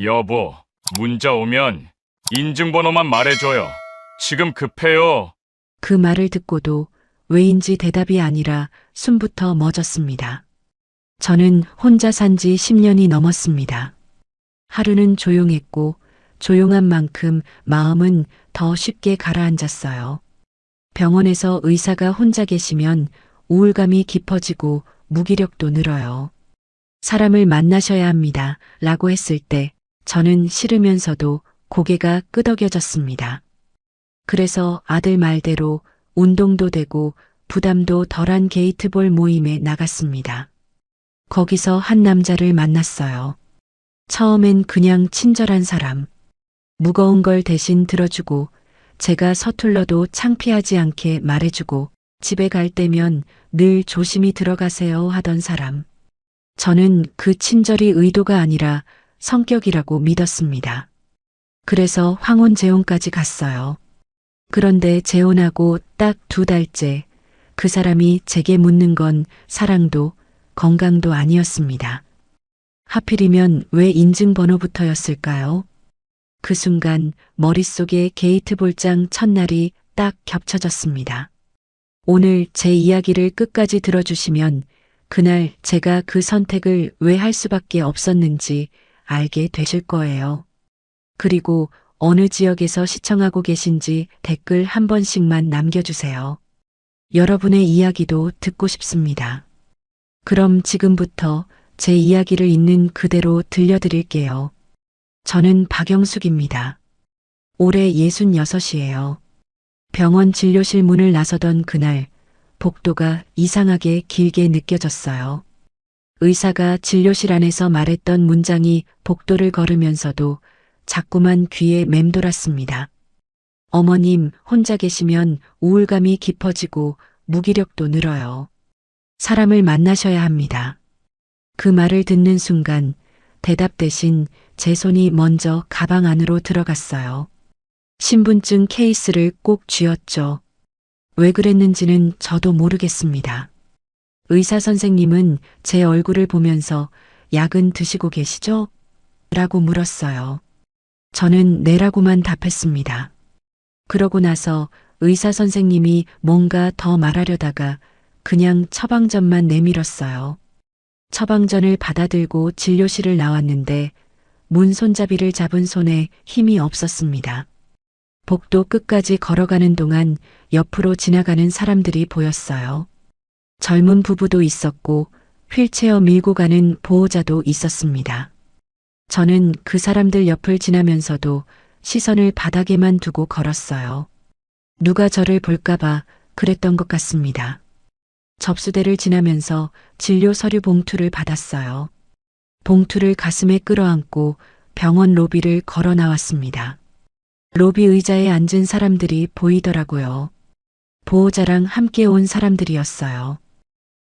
여보, 문자 오면 인증번호만 말해줘요. 지금 급해요. 그 말을 듣고도 왜인지 대답이 아니라 숨부터 멎었습니다. 저는 혼자 산 지 10년이 넘었습니다. 하루는 조용했고 조용한 만큼 마음은 더 쉽게 가라앉았어요. 병원에서 의사가 혼자 계시면 우울감이 깊어지고 무기력도 늘어요. 사람을 만나셔야 합니다. 라고 했을 때 저는 싫으면서도 고개가 끄덕여졌습니다. 그래서 아들 말대로 운동도 되고 부담도 덜한 게이트볼 모임에 나갔습니다. 거기서 한 남자를 만났어요. 처음엔 그냥 친절한 사람. 무거운 걸 대신 들어주고 제가 서툴러도 창피하지 않게 말해주고 집에 갈 때면 늘 조심히 들어가세요 하던 사람. 저는 그 친절이 의도가 아니라 성격이라고 믿었습니다. 그래서 황혼 재혼까지 갔어요. 그런데 재혼하고 딱 2달째 그 사람이 제게 묻는 건 사랑도 건강도 아니었습니다. 하필이면 왜 인증번호부터였을까요? 그 순간 머릿속에 게이트 볼장 첫날이 딱 겹쳐졌습니다. 오늘 제 이야기를 끝까지 들어주시면 그날 제가 그 선택을 왜 할 수밖에 없었는지 알게 되실 거예요. 그리고 어느 지역에서 시청하고 계신지 댓글 한 번씩만 남겨주세요. 여러분의 이야기도 듣고 싶습니다. 그럼 지금부터 제 이야기를 있는 그대로 들려드릴게요. 저는 박영숙입니다. 올해 66이에요. 병원 진료실 문을 나서던 그날 복도가 이상하게 길게 느껴졌어요. 의사가 진료실 안에서 말했던 문장이 복도를 걸으면서도 자꾸만 귀에 맴돌았습니다. 어머님 혼자 계시면 우울감이 깊어지고 무기력도 늘어요. 사람을 만나셔야 합니다. 그 말을 듣는 순간 대답 대신 제 손이 먼저 가방 안으로 들어갔어요. 신분증 케이스를 꼭 쥐었죠. 왜 그랬는지는 저도 모르겠습니다. 의사 선생님은 제 얼굴을 보면서 약은 드시고 계시죠? 라고 물었어요. 저는 네라고만 답했습니다. 그러고 나서 의사 선생님이 뭔가 더 말하려다가 그냥 처방전만 내밀었어요. 처방전을 받아들고 진료실을 나왔는데 문 손잡이를 잡은 손에 힘이 없었습니다. 복도 끝까지 걸어가는 동안 옆으로 지나가는 사람들이 보였어요. 젊은 부부도 있었고 휠체어 밀고 가는 보호자도 있었습니다. 저는 그 사람들 옆을 지나면서도 시선을 바닥에만 두고 걸었어요. 누가 저를 볼까봐 그랬던 것 같습니다. 접수대를 지나면서 진료 서류 봉투를 받았어요. 봉투를 가슴에 끌어안고 병원 로비를 걸어 나왔습니다. 로비 의자에 앉은 사람들이 보이더라고요. 보호자랑 함께 온 사람들이었어요.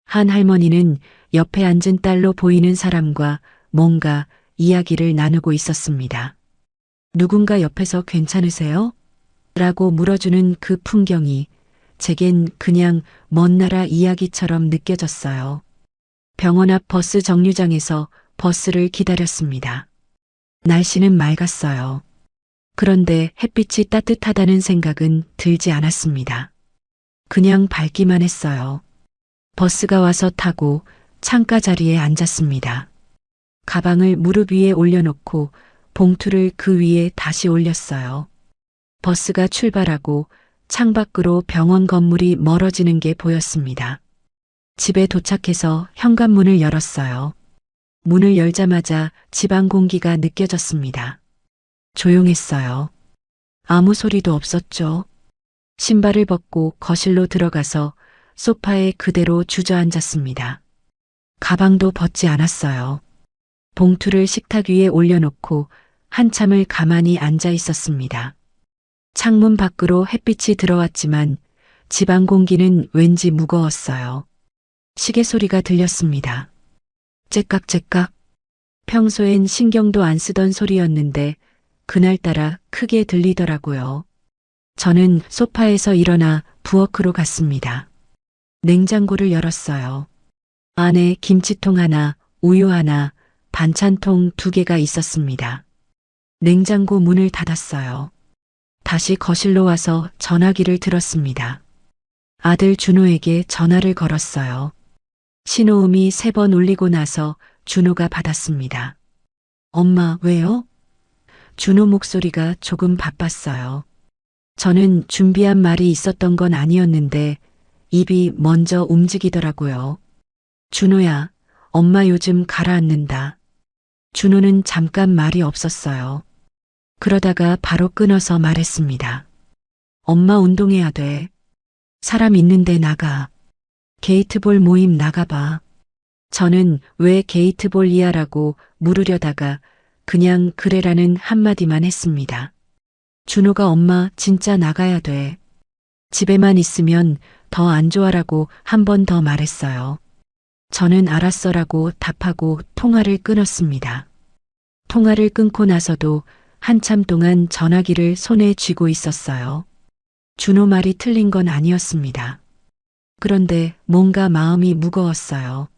한 할머니는 옆에 앉은 딸로 보이는 사람과 뭔가 이야기를 나누고 있었습니다. 누군가 옆에서 괜찮으세요? 라고 물어주는 그 풍경이 제겐 그냥 먼 나라 이야기처럼 느껴졌어요. 병원 앞 버스 정류장에서 버스를 기다렸습니다. 날씨는 맑았어요. 그런데 햇빛이 따뜻하다는 생각은 들지 않았습니다. 그냥 밝기만 했어요. 버스가 와서 타고 창가 자리에 앉았습니다. 가방을 무릎 위에 올려놓고 봉투를 그 위에 다시 올렸어요. 버스가 출발하고 창밖으로 병원 건물이 멀어지는 게 보였습니다. 집에 도착해서 현관문을 열었어요. 문을 열자마자 집안 공기가 느껴졌습니다. 조용했어요. 아무 소리도 없었죠. 신발을 벗고 거실로 들어가서 소파에 그대로 주저앉았습니다. 가방도 벗지 않았어요. 봉투를 식탁 위에 올려놓고 한참을 가만히 앉아 있었습니다. 창문 밖으로 햇빛이 들어왔지만 집안 공기는 왠지 무거웠어요. 시계 소리가 들렸습니다. 째깍째깍. 평소엔 신경도 안 쓰던 소리였는데 그날따라 크게 들리더라고요. 저는 소파에서 일어나 부엌으로 갔습니다. 냉장고를 열었어요. 안에 김치통 하나, 우유 하나, 반찬통 2개가 있었습니다. 냉장고 문을 닫았어요. 다시 거실로 와서 전화기를 들었습니다. 아들 준호에게 전화를 걸었어요. 신호음이 3번 울리고 나서 준호가 받았습니다. 엄마, 왜요? 준호 목소리가 조금 바빴어요. 저는 준비한 말이 있었던 건 아니었는데 입이 먼저 움직이더라고요. 준호야, 엄마 요즘 가라앉는다. 준호는 잠깐 말이 없었어요. 그러다가 바로 끊어서 말했습니다. 엄마 운동해야 돼. 사람 있는데 나가. 게이트볼 모임 나가봐. 저는 왜 게이트볼이야라고 물으려다가 그냥 그래라는 한마디만 했습니다. 준호가 엄마 진짜 나가야 돼. 집에만 있으면 더 안 좋아라고 한 번 더 말했어요. 저는 알았어라고 답하고 통화를 끊었습니다. 통화를 끊고 나서도 한참 동안 전화기를 손에 쥐고 있었어요. 준호 말이 틀린 건 아니었습니다. 그런데 뭔가 마음이 무거웠어요.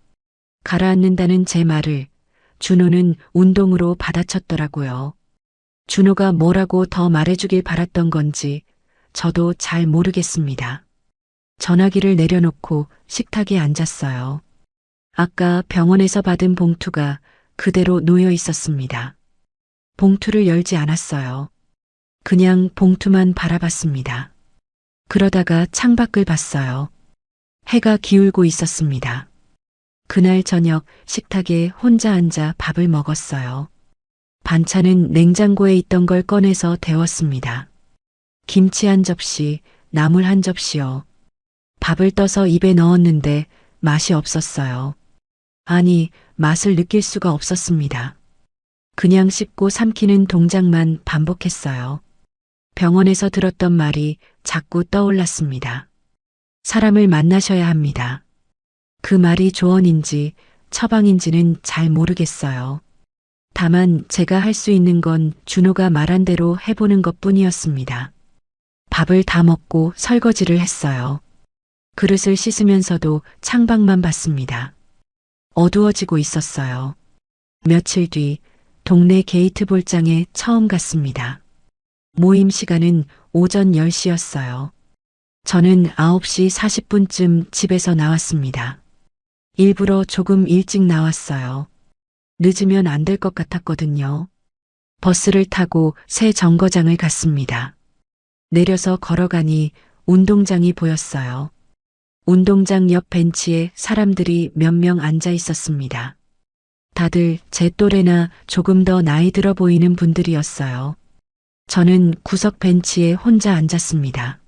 가라앉는다는 제 말을 준호는 운동으로 받아쳤더라고요. 준호가 뭐라고 더 말해주길 바랐던 건지 저도 잘 모르겠습니다. 전화기를 내려놓고 식탁에 앉았어요. 아까 병원에서 받은 봉투가 그대로 놓여 있었습니다. 봉투를 열지 않았어요. 그냥 봉투만 바라봤습니다. 그러다가 창밖을 봤어요. 해가 기울고 있었습니다. 그날 저녁 식탁에 혼자 앉아 밥을 먹었어요. 반찬은 냉장고에 있던 걸 꺼내서 데웠습니다. 김치 한 접시, 나물 한 접시요. 밥을 떠서 입에 넣었는데 맛이 없었어요. 아니, 맛을 느낄 수가 없었습니다. 그냥 씹고 삼키는 동작만 반복했어요. 병원에서 들었던 말이 자꾸 떠올랐습니다. 사람을 만나셔야 합니다. 그 말이 조언인지 처방인지는 잘 모르겠어요. 다만 제가 할 수 있는 건 준호가 말한 대로 해보는 것뿐이었습니다. 밥을 다 먹고 설거지를 했어요. 그릇을 씻으면서도 창밖만 봤습니다. 어두워지고 있었어요. 며칠 뒤 동네 게이트볼장에 처음 갔습니다. 모임 시간은 오전 10시였어요. 저는 9시 40분쯤 집에서 나왔습니다. 일부러 조금 일찍 나왔어요. 늦으면 안 될 것 같았거든요. 버스를 타고 새 정거장을 갔습니다. 내려서 걸어가니 운동장이 보였어요. 운동장 옆 벤치에 사람들이 몇 명 앉아 있었습니다. 다들 제 또래나 조금 더 나이 들어 보이는 분들이었어요. 저는 구석 벤치에 혼자 앉았습니다.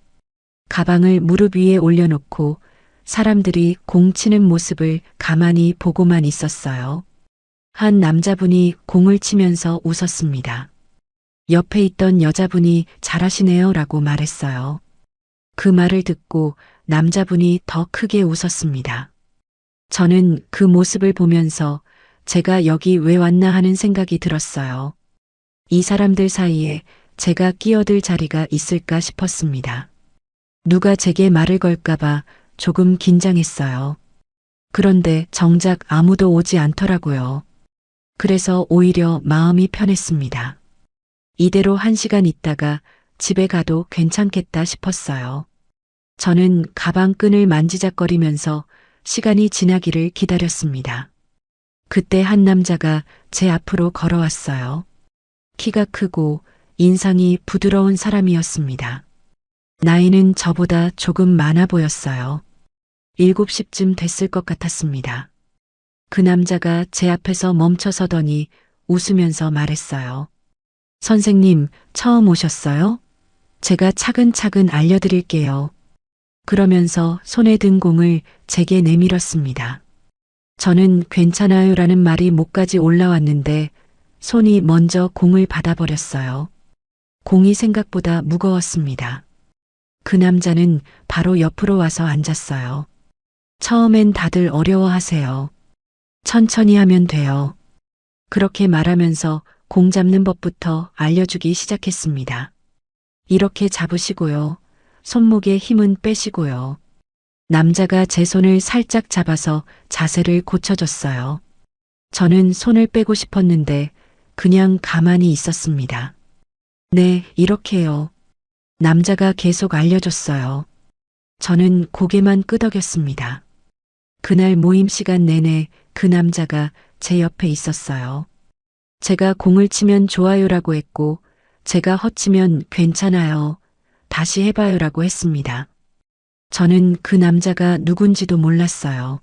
가방을 무릎 위에 올려놓고 사람들이 공 치는 모습을 가만히 보고만 있었어요. 한 남자분이 공을 치면서 웃었습니다. 옆에 있던 여자분이 잘하시네요 라고 말했어요. 그 말을 듣고 남자분이 더 크게 웃었습니다. 저는 그 모습을 보면서 제가 여기 왜 왔나 하는 생각이 들었어요. 이 사람들 사이에 제가 끼어들 자리가 있을까 싶었습니다. 누가 제게 말을 걸까봐 조금 긴장했어요. 그런데 정작 아무도 오지 않더라고요. 그래서 오히려 마음이 편했습니다. 이대로 1시간 있다가 집에 가도 괜찮겠다 싶었어요. 저는 가방 끈을 만지작거리면서 시간이 지나기를 기다렸습니다. 그때 한 남자가 제 앞으로 걸어왔어요. 키가 크고 인상이 부드러운 사람이었습니다. 나이는 저보다 조금 많아 보였어요. 7시쯤 됐을 것 같았습니다. 그 남자가 제 앞에서 멈춰 서더니 웃으면서 말했어요. 선생님, 처음 오셨어요? 제가 차근차근 알려드릴게요. 그러면서 손에 든 공을 제게 내밀었습니다. 저는 괜찮아요라는 말이 목까지 올라왔는데 손이 먼저 공을 받아버렸어요. 공이 생각보다 무거웠습니다. 그 남자는 바로 옆으로 와서 앉았어요. 처음엔 다들 어려워하세요. 천천히 하면 돼요. 그렇게 말하면서 공 잡는 법부터 알려주기 시작했습니다. 이렇게 잡으시고요. 손목에 힘은 빼시고요. 남자가 제 손을 살짝 잡아서 자세를 고쳐줬어요. 저는 손을 빼고 싶었는데 그냥 가만히 있었습니다. 네, 이렇게요. 남자가 계속 알려줬어요. 저는 고개만 끄덕였습니다. 그날 모임 시간 내내 그 남자가 제 옆에 있었어요. 제가 공을 치면 좋아요라고 했고, 제가 헛치면 괜찮아요. 다시 해봐요라고 했습니다. 저는 그 남자가 누군지도 몰랐어요.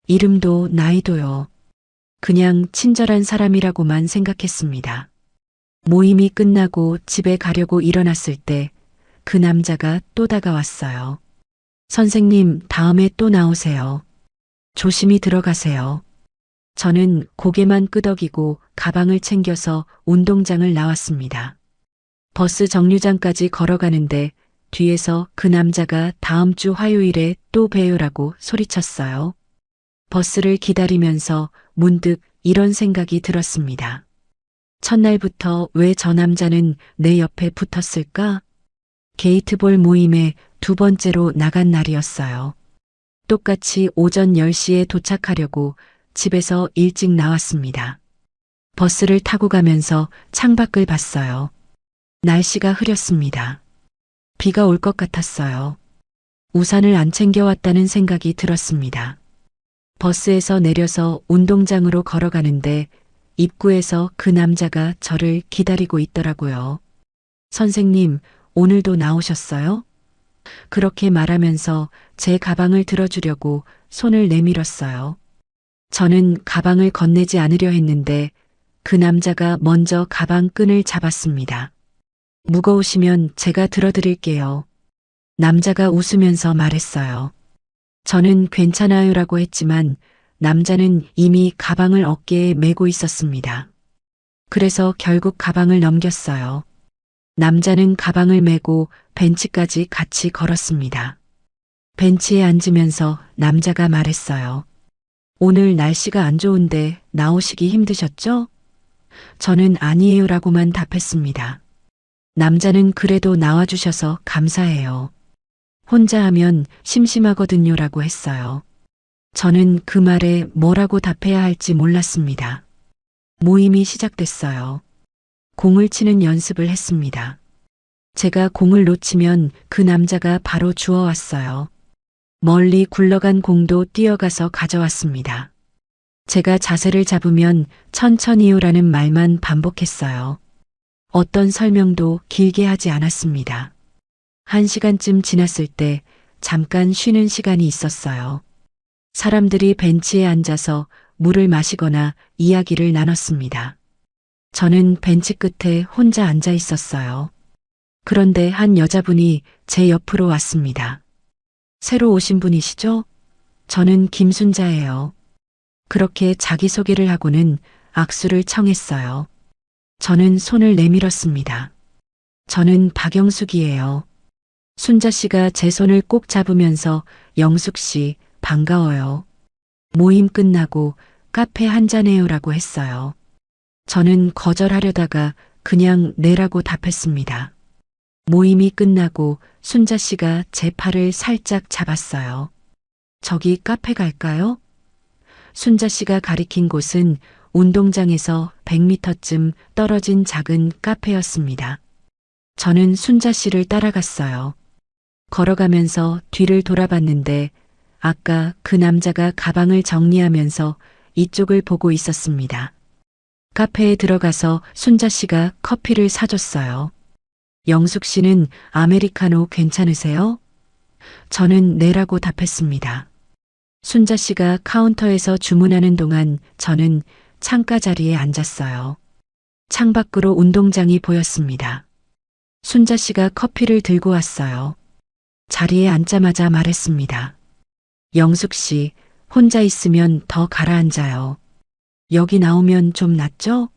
이름도 나이도요. 그냥 친절한 사람이라고만 생각했습니다. 모임이 끝나고 집에 가려고 일어났을 때 그 남자가 또 다가왔어요. 선생님, 다음에 또 나오세요. 조심히 들어가세요. 저는 고개만 끄덕이고 가방을 챙겨서 운동장을 나왔습니다. 버스 정류장까지 걸어가는데 뒤에서 그 남자가 다음 주 화요일에 또 봬요라고 소리쳤어요. 버스를 기다리면서 문득 이런 생각이 들었습니다. 첫날부터 왜 저 남자는 내 옆에 붙었을까? 게이트볼 모임에 두 번째로 나간 날이었어요. 똑같이 오전 10시에 도착하려고 집에서 일찍 나왔습니다. 버스를 타고 가면서 창밖을 봤어요. 날씨가 흐렸습니다. 비가 올 것 같았어요. 우산을 안 챙겨왔다는 생각이 들었습니다. 버스에서 내려서 운동장으로 걸어가는데 입구에서 그 남자가 저를 기다리고 있더라고요. 선생님, 오늘도 나오셨어요? 그렇게 말하면서 제 가방을 들어주려고 손을 내밀었어요. 저는 가방을 건네지 않으려 했는데 그 남자가 먼저 가방 끈을 잡았습니다. 무거우시면 제가 들어드릴게요. 남자가 웃으면서 말했어요. 저는 괜찮아요라고 했지만 남자는 이미 가방을 어깨에 메고 있었습니다. 그래서 결국 가방을 넘겼어요. 남자는 가방을 메고 벤치까지 같이 걸었습니다. 벤치에 앉으면서 남자가 말했어요. 오늘 날씨가 안 좋은데 나오시기 힘드셨죠? 저는 아니에요라고만 답했습니다. 남자는 그래도 나와주셔서 감사해요. 혼자 하면 심심하거든요라고 했어요. 저는 그 말에 뭐라고 답해야 할지 몰랐습니다. 모임이 시작됐어요. 공을 치는 연습을 했습니다. 제가 공을 놓치면 그 남자가 바로 주워왔어요. 멀리 굴러간 공도 뛰어가서 가져왔습니다. 제가 자세를 잡으면 천천히요라는 말만 반복했어요. 어떤 설명도 길게 하지 않았습니다. 1시간쯤 지났을 때 잠깐 쉬는 시간이 있었어요. 사람들이 벤치에 앉아서 물을 마시거나 이야기를 나눴습니다. 저는 벤치 끝에 혼자 앉아 있었어요. 그런데 한 여자분이 제 옆으로 왔습니다. 새로 오신 분이시죠? 저는 김순자예요. 그렇게 자기소개를 하고는 악수를 청했어요. 저는 손을 내밀었습니다. 저는 박영숙이에요. 순자 씨가 제 손을 꼭 잡으면서 영숙 씨, 반가워요. 모임 끝나고 카페 한잔해요라고 했어요. 저는 거절하려다가 그냥 네라고 답했습니다. 모임이 끝나고 순자 씨가 제 팔을 살짝 잡았어요. 저기 카페 갈까요? 순자 씨가 가리킨 곳은 운동장에서 100m쯤 떨어진 작은 카페였습니다. 저는 순자 씨를 따라갔어요. 걸어가면서 뒤를 돌아봤는데 아까 그 남자가 가방을 정리하면서 이쪽을 보고 있었습니다. 카페에 들어가서 순자 씨가 커피를 사줬어요. 영숙 씨는 아메리카노 괜찮으세요? 저는 네라고 답했습니다. 순자 씨가 카운터에서 주문하는 동안 저는 창가 자리에 앉았어요. 창밖으로 운동장이 보였습니다. 순자 씨가 커피를 들고 왔어요. 자리에 앉자마자 말했습니다. 영숙 씨, 혼자 있으면 더 가라앉아요. 여기 나오면 좀 낫죠?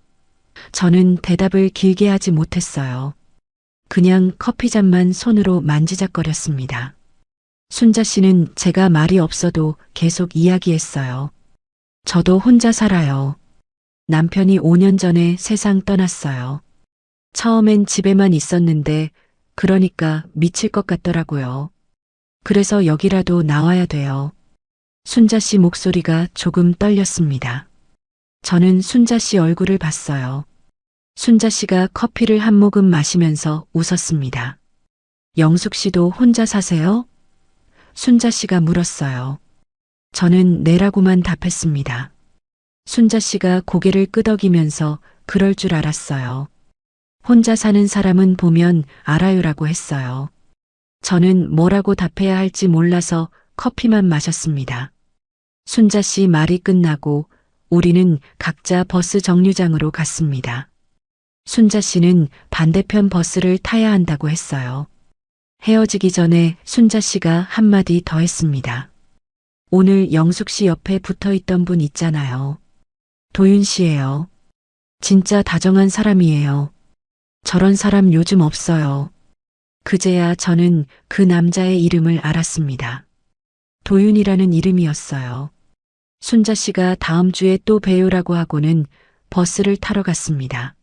저는 대답을 길게 하지 못했어요. 그냥 커피잔만 손으로 만지작거렸습니다. 순자 씨는 제가 말이 없어도 계속 이야기했어요. 저도 혼자 살아요. 남편이 5년 전에 세상 떠났어요. 처음엔 집에만 있었는데 그러니까 미칠 것 같더라고요. 그래서 여기라도 나와야 돼요. 순자 씨 목소리가 조금 떨렸습니다. 저는 순자 씨 얼굴을 봤어요. 순자 씨가 커피를 한 모금 마시면서 웃었습니다. 영숙 씨도 혼자 사세요? 순자 씨가 물었어요. 저는 네라고만 답했습니다. 순자 씨가 고개를 끄덕이면서 그럴 줄 알았어요. 혼자 사는 사람은 보면 알아요라고 했어요. 저는 뭐라고 답해야 할지 몰라서 커피만 마셨습니다. 순자 씨 말이 끝나고 우리는 각자 버스 정류장으로 갔습니다. 순자 씨는 반대편 버스를 타야 한다고 했어요. 헤어지기 전에 순자 씨가 한마디 더 했습니다. 오늘 영숙 씨 옆에 붙어 있던 분 있잖아요. 도윤 씨예요. 진짜 다정한 사람이에요. 저런 사람 요즘 없어요. 그제야 저는 그 남자의 이름을 알았습니다. 도윤이라는 이름이었어요. 순자 씨가 다음 주에 또 봬요라고 하고는 버스를 타러 갔습니다.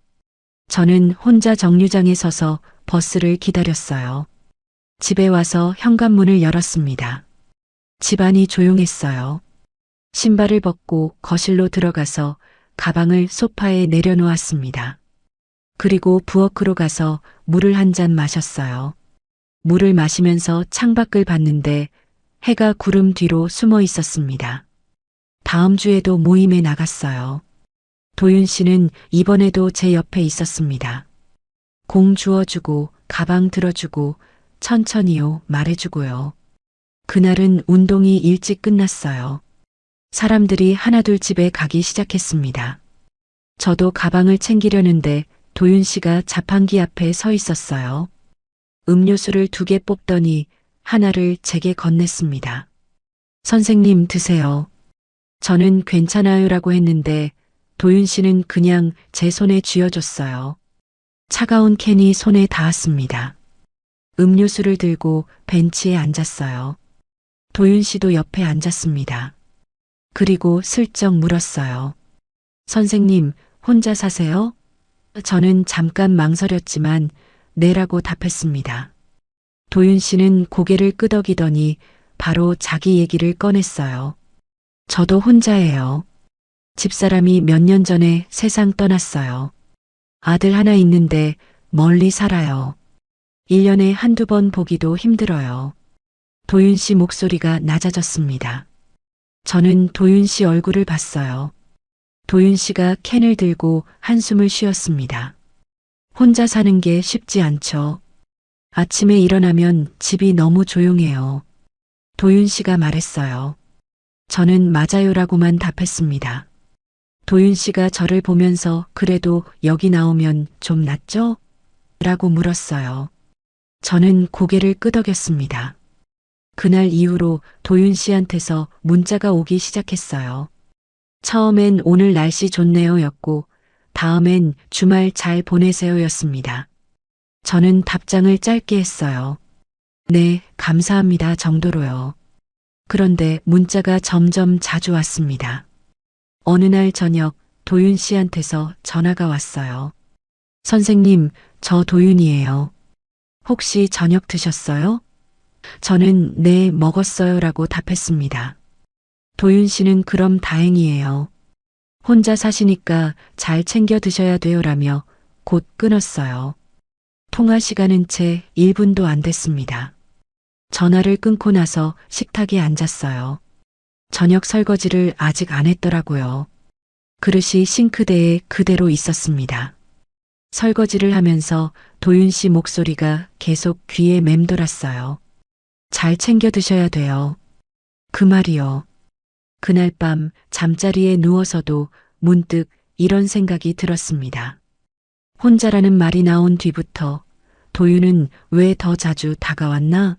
저는 혼자 정류장에 서서 버스를 기다렸어요. 집에 와서 현관문을 열었습니다. 집안이 조용했어요. 신발을 벗고 거실로 들어가서 가방을 소파에 내려놓았습니다. 그리고 부엌으로 가서 물을 한 잔 마셨어요. 물을 마시면서 창밖을 봤는데 해가 구름 뒤로 숨어 있었습니다. 다음 주에도 모임에 나갔어요. 도윤 씨는 이번에도 제 옆에 있었습니다. 공 주워주고 가방 들어주고 천천히요 말해주고요. 그날은 운동이 일찍 끝났어요. 사람들이 하나둘 집에 가기 시작했습니다. 저도 가방을 챙기려는데 도윤 씨가 자판기 앞에 서 있었어요. 음료수를 2개 뽑더니 하나를 제게 건넸습니다. 선생님 드세요. 저는 괜찮아요라고 했는데 도윤 씨는 그냥 제 손에 쥐어줬어요. 차가운 캔이 손에 닿았습니다. 음료수를 들고 벤치에 앉았어요. 도윤 씨도 옆에 앉았습니다. 그리고 슬쩍 물었어요. 선생님, 혼자 사세요? 저는 잠깐 망설였지만 네라고 답했습니다. 도윤 씨는 고개를 끄덕이더니 바로 자기 얘기를 꺼냈어요. 저도 혼자예요. 집사람이 몇 년 전에 세상 떠났어요. 아들 하나 있는데 멀리 살아요. 1년에 한두 번 보기도 힘들어요. 도윤 씨 목소리가 낮아졌습니다. 저는 도윤 씨 얼굴을 봤어요. 도윤 씨가 캔을 들고 한숨을 쉬었습니다. 혼자 사는 게 쉽지 않죠. 아침에 일어나면 집이 너무 조용해요. 도윤 씨가 말했어요. 저는 맞아요라고만 답했습니다. 도윤 씨가 저를 보면서 그래도 여기 나오면 좀 낫죠? 라고 물었어요. 저는 고개를 끄덕였습니다. 그날 이후로 도윤 씨한테서 문자가 오기 시작했어요. 처음엔 오늘 날씨 좋네요 였고 다음엔 주말 잘 보내세요 였습니다. 저는 답장을 짧게 했어요. 네, 감사합니다 정도로요. 그런데 문자가 점점 자주 왔습니다. 어느 날 저녁 도윤 씨한테서 전화가 왔어요. 선생님, 저 도윤이에요. 혹시 저녁 드셨어요? 저는 네, 먹었어요 라고 답했습니다. 도윤 씨는 그럼 다행이에요. 혼자 사시니까 잘 챙겨 드셔야 돼요라며 곧 끊었어요. 통화 시간은 채 1분도 안 됐습니다. 전화를 끊고 나서 식탁에 앉았어요. 저녁 설거지를 아직 안 했더라고요. 그릇이 싱크대에 그대로 있었습니다. 설거지를 하면서 도윤 씨 목소리가 계속 귀에 맴돌았어요. 잘 챙겨 드셔야 돼요. 그 말이요. 그날 밤 잠자리에 누워서도 문득 이런 생각이 들었습니다. 혼자라는 말이 나온 뒤부터 도윤은 왜 더 자주 다가왔나?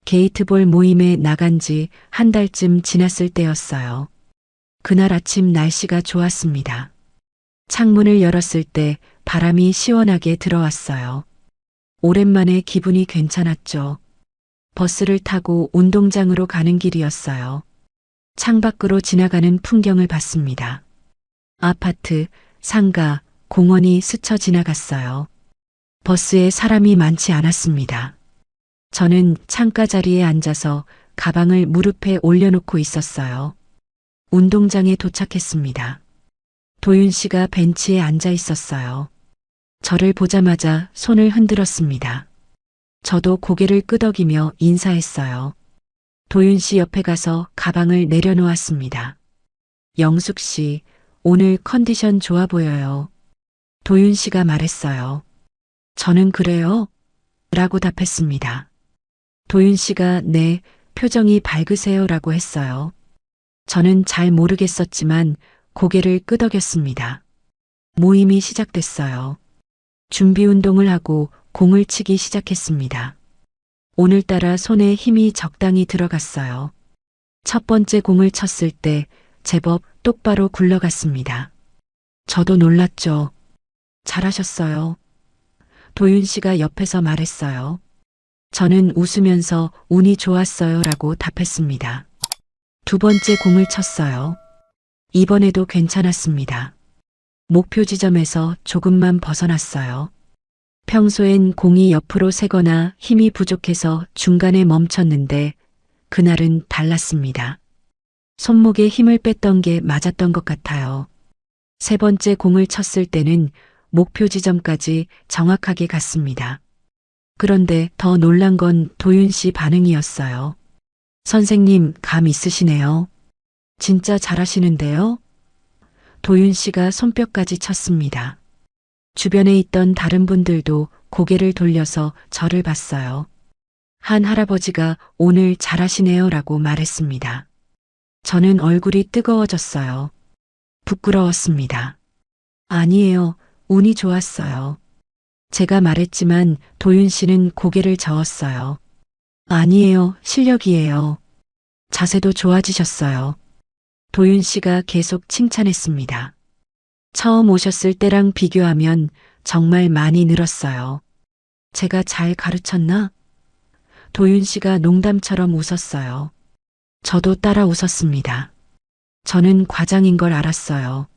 게이트볼 모임에 나간 지 한 달쯤 지났을 때였어요. 그날 아침 날씨가 좋았습니다. 창문을 열었을 때 바람이 시원하게 들어왔어요. 오랜만에 기분이 괜찮았죠. 버스를 타고 운동장으로 가는 길이었어요. 창밖으로 지나가는 풍경을 봤습니다. 아파트, 상가, 공원이 스쳐 지나갔어요. 버스에 사람이 많지 않았습니다. 저는 창가 자리에 앉아서 가방을 무릎에 올려놓고 있었어요. 운동장에 도착했습니다. 도윤 씨가 벤치에 앉아 있었어요. 저를 보자마자 손을 흔들었습니다. 저도 고개를 끄덕이며 인사했어요. 도윤 씨 옆에 가서 가방을 내려놓았습니다. 영숙 씨, 오늘 컨디션 좋아 보여요. 도윤 씨가 말했어요. 저는 그래요? 라고 답했습니다. 도윤 씨가 네, 표정이 밝으세요 라고 했어요. 저는 잘 모르겠었지만 고개를 끄덕였습니다. 모임이 시작됐어요. 준비 운동을 하고 공을 치기 시작했습니다. 오늘따라 손에 힘이 적당히 들어갔어요. 첫 번째 공을 쳤을 때 제법 똑바로 굴러갔습니다. 저도 놀랐죠. 잘하셨어요. 도윤 씨가 옆에서 말했어요. 저는 웃으면서 운이 좋았어요 라고 답했습니다. 두 번째 공을 쳤어요. 이번에도 괜찮았습니다. 목표 지점에서 조금만 벗어났어요. 평소엔 공이 옆으로 새거나 힘이 부족해서 중간에 멈췄는데 그날은 달랐습니다. 손목에 힘을 뺐던 게 맞았던 것 같아요. 세 번째 공을 쳤을 때는 목표 지점까지 정확하게 갔습니다. 그런데 더 놀란 건 도윤 씨 반응이었어요. 선생님, 감 있으시네요. 진짜 잘하시는데요? 도윤 씨가 손뼉까지 쳤습니다. 주변에 있던 다른 분들도 고개를 돌려서 저를 봤어요. 한 할아버지가 오늘 잘하시네요 라고 말했습니다. 저는 얼굴이 뜨거워졌어요. 부끄러웠습니다. 아니에요. 운이 좋았어요. 제가 말했지만 도윤 씨는 고개를 저었어요. 아니에요. 실력이에요. 자세도 좋아지셨어요. 도윤 씨가 계속 칭찬했습니다. 처음 오셨을 때랑 비교하면 정말 많이 늘었어요. 제가 잘 가르쳤나? 도윤 씨가 농담처럼 웃었어요. 저도 따라 웃었습니다. 저는 과장인 걸 알았어요.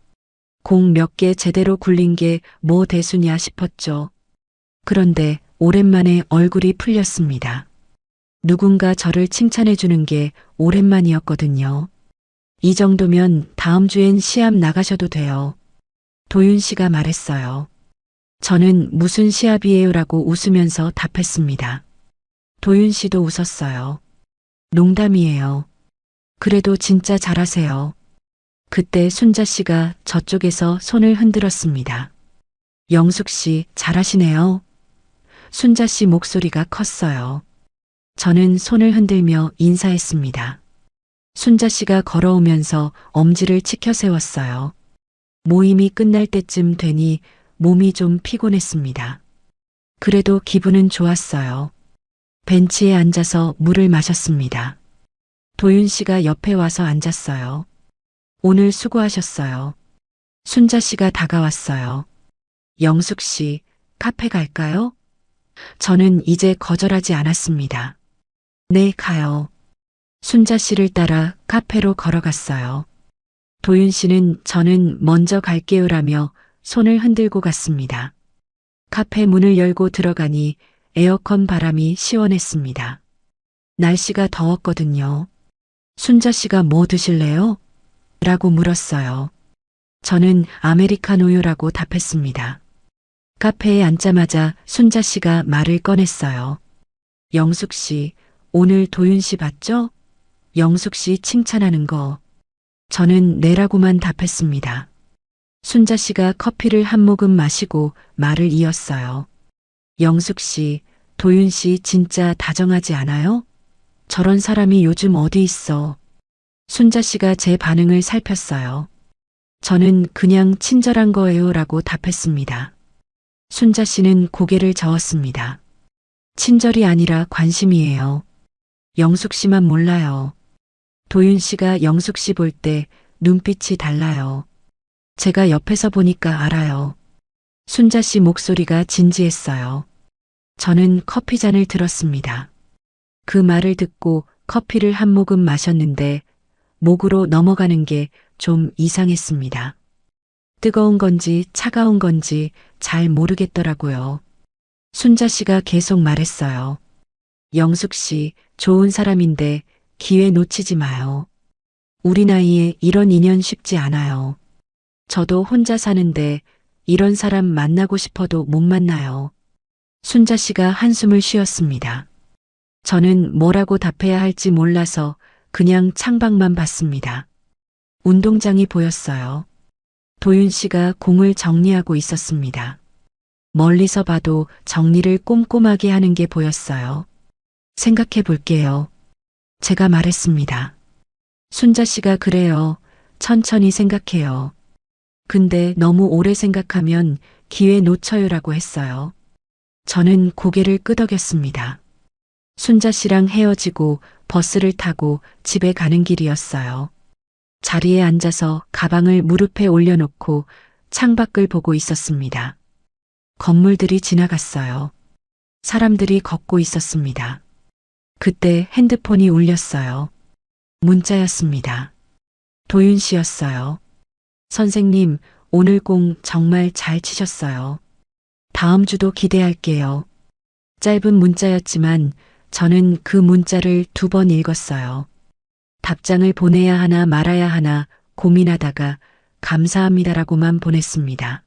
공 몇 개 제대로 굴린 게 뭐 대수냐 싶었죠. 그런데 오랜만에 얼굴이 풀렸습니다. 누군가 저를 칭찬해 주는 게 오랜만이었거든요. 이 정도면 다음 주엔 시합 나가셔도 돼요. 도윤 씨가 말했어요. 저는 무슨 시합이에요 라고 웃으면서 답했습니다. 도윤 씨도 웃었어요. 농담이에요. 그래도 진짜 잘하세요. 그때 순자 씨가 저쪽에서 손을 흔들었습니다. 영숙 씨, 잘하시네요. 순자 씨 목소리가 컸어요. 저는 손을 흔들며 인사했습니다. 순자 씨가 걸어오면서 엄지를 치켜 세웠어요. 모임이 끝날 때쯤 되니 몸이 좀 피곤했습니다. 그래도 기분은 좋았어요. 벤치에 앉아서 물을 마셨습니다. 도윤 씨가 옆에 와서 앉았어요. 오늘 수고하셨어요. 순자 씨가 다가왔어요. 영숙 씨, 카페 갈까요? 저는 이제 거절하지 않았습니다. 네, 가요. 순자 씨를 따라 카페로 걸어갔어요. 도윤 씨는 저는 먼저 갈게요라며 손을 흔들고 갔습니다. 카페 문을 열고 들어가니 에어컨 바람이 시원했습니다. 날씨가 더웠거든요. 순자 씨가 뭐 드실래요? 라고 물었어요. 저는 아메리카노요라고 답했습니다. 카페에 앉자마자 순자 씨가 말을 꺼냈어요. 영숙 씨, 오늘 도윤 씨 봤죠? 영숙 씨 칭찬하는 거. 저는 네라고만 답했습니다. 순자 씨가 커피를 한 모금 마시고 말을 이었어요. 영숙 씨, 도윤 씨 진짜 다정하지 않아요? 저런 사람이 요즘 어디 있어? 순자 씨가 제 반응을 살폈어요. 저는 그냥 친절한 거예요 라고 답했습니다. 순자 씨는 고개를 저었습니다. 친절이 아니라 관심이에요. 영숙 씨만 몰라요. 도윤 씨가 영숙 씨 볼 때 눈빛이 달라요. 제가 옆에서 보니까 알아요. 순자 씨 목소리가 진지했어요. 저는 커피잔을 들었습니다. 그 말을 듣고 커피를 한 모금 마셨는데 목으로 넘어가는 게 좀 이상했습니다. 뜨거운 건지 차가운 건지 잘 모르겠더라고요. 순자 씨가 계속 말했어요. 영숙 씨, 좋은 사람인데 기회 놓치지 마요. 우리 나이에 이런 인연 쉽지 않아요. 저도 혼자 사는데 이런 사람 만나고 싶어도 못 만나요. 순자 씨가 한숨을 쉬었습니다. 저는 뭐라고 답해야 할지 몰라서 그냥 창밖만 봤습니다. 운동장이 보였어요. 도윤 씨가 공을 정리하고 있었습니다. 멀리서 봐도 정리를 꼼꼼하게 하는 게 보였어요. 생각해 볼게요. 제가 말했습니다. 순자 씨가 그래요. 천천히 생각해요. 근데 너무 오래 생각하면 기회 놓쳐요라고 했어요. 저는 고개를 끄덕였습니다. 순자 씨랑 헤어지고 버스를 타고 집에 가는 길이었어요. 자리에 앉아서 가방을 무릎에 올려놓고 창밖을 보고 있었습니다. 건물들이 지나갔어요. 사람들이 걷고 있었습니다. 그때 핸드폰이 울렸어요. 문자였습니다. 도윤 씨였어요. 선생님, 오늘 공 정말 잘 치셨어요. 다음 주도 기대할게요. 짧은 문자였지만 저는 그 문자를 2번 읽었어요. 답장을 보내야 하나 말아야 하나 고민하다가 감사합니다라고만 보냈습니다.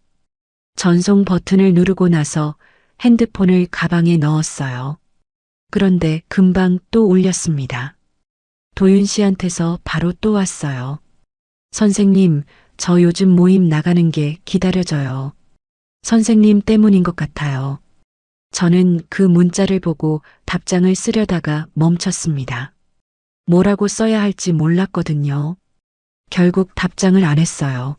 전송 버튼을 누르고 나서 핸드폰을 가방에 넣었어요. 그런데 금방 또 울렸습니다. 도윤 씨한테서 바로 또 왔어요. 선생님, 저 요즘 모임 나가는 게 기다려져요. 선생님 때문인 것 같아요. 저는 그 문자를 보고 답장을 쓰려다가 멈췄습니다. 뭐라고 써야 할지 몰랐거든요. 결국 답장을 안 했어요.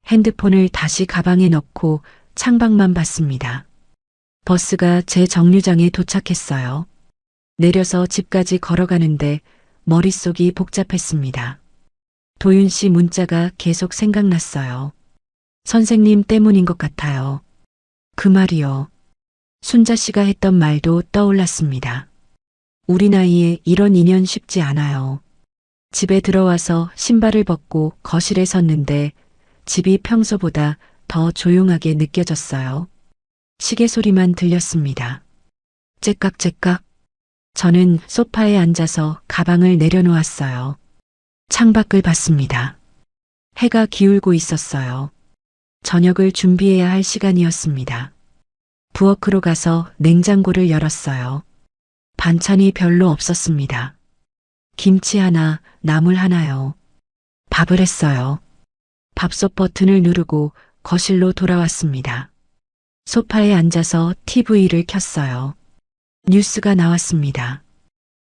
핸드폰을 다시 가방에 넣고 창밖만 봤습니다. 버스가 제 정류장에 도착했어요. 내려서 집까지 걸어가는데 머릿속이 복잡했습니다. 도윤 씨 문자가 계속 생각났어요. 선생님 때문인 것 같아요. 그 말이요. 순자 씨가 했던 말도 떠올랐습니다. 우리 나이에 이런 인연 쉽지 않아요. 집에 들어와서 신발을 벗고 거실에 섰는데 집이 평소보다 더 조용하게 느껴졌어요. 시계 소리만 들렸습니다. 째깍째깍. 저는 소파에 앉아서 가방을 내려놓았어요. 창밖을 봤습니다. 해가 기울고 있었어요. 저녁을 준비해야 할 시간이었습니다. 부엌으로 가서 냉장고를 열었어요. 반찬이 별로 없었습니다. 김치 하나, 나물 하나요. 밥을 했어요. 밥솥 버튼을 누르고 거실로 돌아왔습니다. 소파에 앉아서 TV를 켰어요. 뉴스가 나왔습니다.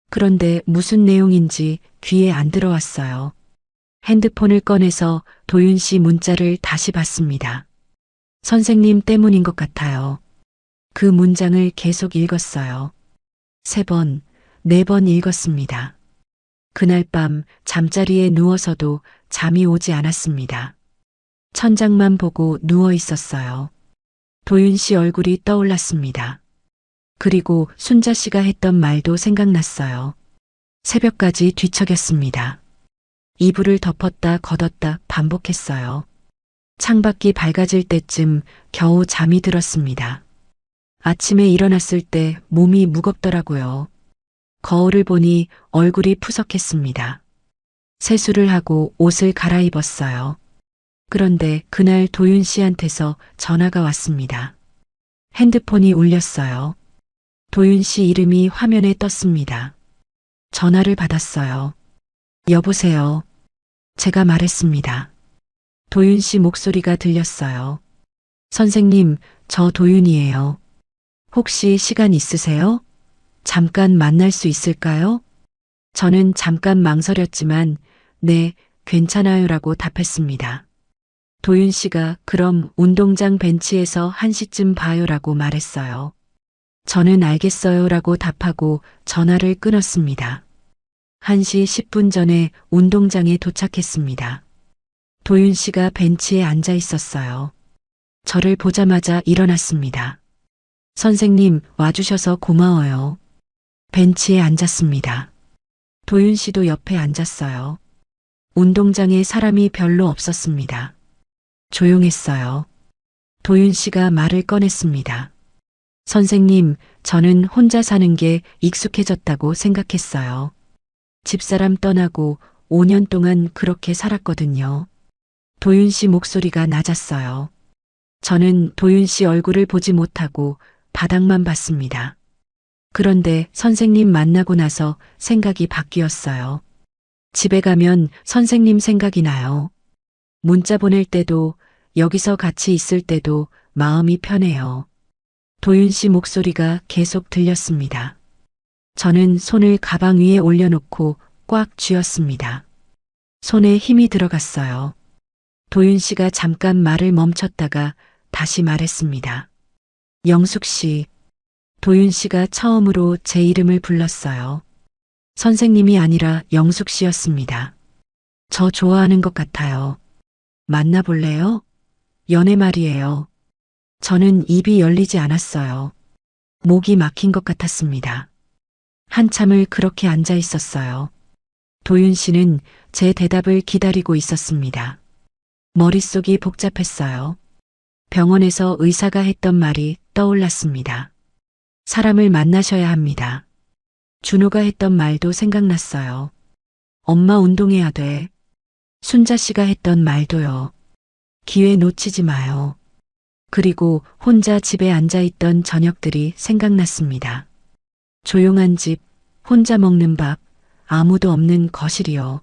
그런데 무슨 내용인지 귀에 안 들어왔어요. 핸드폰을 꺼내서 도윤 씨 문자를 다시 봤습니다. 선생님 때문인 것 같아요. 그 문장을 계속 읽었어요. 3번, 4번 읽었습니다. 그날 밤 잠자리에 누워서도 잠이 오지 않았습니다. 천장만 보고 누워 있었어요. 도윤 씨 얼굴이 떠올랐습니다. 그리고 순자 씨가 했던 말도 생각났어요. 새벽까지 뒤척였습니다. 이불을 덮었다 걷었다 반복했어요. 창밖이 밝아질 때쯤 겨우 잠이 들었습니다. 아침에 일어났을 때 몸이 무겁더라고요. 거울을 보니 얼굴이 푸석했습니다. 세수를 하고 옷을 갈아입었어요. 그런데 그날 도윤 씨한테서 전화가 왔습니다. 핸드폰이 울렸어요. 도윤 씨 이름이 화면에 떴습니다. 전화를 받았어요. 여보세요. 제가 말했습니다. 도윤 씨 목소리가 들렸어요. 선생님, 저 도윤이에요. 혹시 시간 있으세요? 잠깐 만날 수 있을까요? 저는 잠깐 망설였지만 네, 괜찮아요라고 답했습니다. 도윤 씨가 그럼 운동장 벤치에서 1시쯤 봐요라고 말했어요. 저는 알겠어요라고 답하고 전화를 끊었습니다. 1시 10분 전에 운동장에 도착했습니다. 도윤 씨가 벤치에 앉아 있었어요. 저를 보자마자 일어났습니다. 선생님, 와주셔서 고마워요. 벤치에 앉았습니다. 도윤 씨도 옆에 앉았어요. 운동장에 사람이 별로 없었습니다. 조용했어요. 도윤 씨가 말을 꺼냈습니다. 선생님, 저는 혼자 사는 게 익숙해졌다고 생각했어요. 집사람 떠나고 5년 동안 그렇게 살았거든요. 도윤 씨 목소리가 낮았어요. 저는 도윤 씨 얼굴을 보지 못하고 바닥만 봤습니다. 그런데 선생님 만나고 나서 생각이 바뀌었어요. 집에 가면 선생님 생각이 나요. 문자 보낼 때도, 여기서 같이 있을 때도 마음이 편해요. 도윤 씨 목소리가 계속 들렸습니다. 저는 손을 가방 위에 올려놓고 꽉 쥐었습니다. 손에 힘이 들어갔어요. 도윤 씨가 잠깐 말을 멈췄다가 다시 말했습니다. 영숙 씨. 도윤 씨가 처음으로 제 이름을 불렀어요. 선생님이 아니라 영숙 씨였습니다. 저 좋아하는 것 같아요. 만나볼래요? 연애 말이에요. 저는 입이 열리지 않았어요. 목이 막힌 것 같았습니다. 한참을 그렇게 앉아 있었어요. 도윤 씨는 제 대답을 기다리고 있었습니다. 머릿속이 복잡했어요. 병원에서 의사가 했던 말이 떠올랐습니다. 사람을 만나셔야 합니다. 준호가 했던 말도 생각났어요. 엄마 운동해야 돼. 순자 씨가 했던 말도요. 기회 놓치지 마요. 그리고 혼자 집에 앉아있던 저녁들이 생각났습니다. 조용한 집, 혼자 먹는 밥, 아무도 없는 거실이요.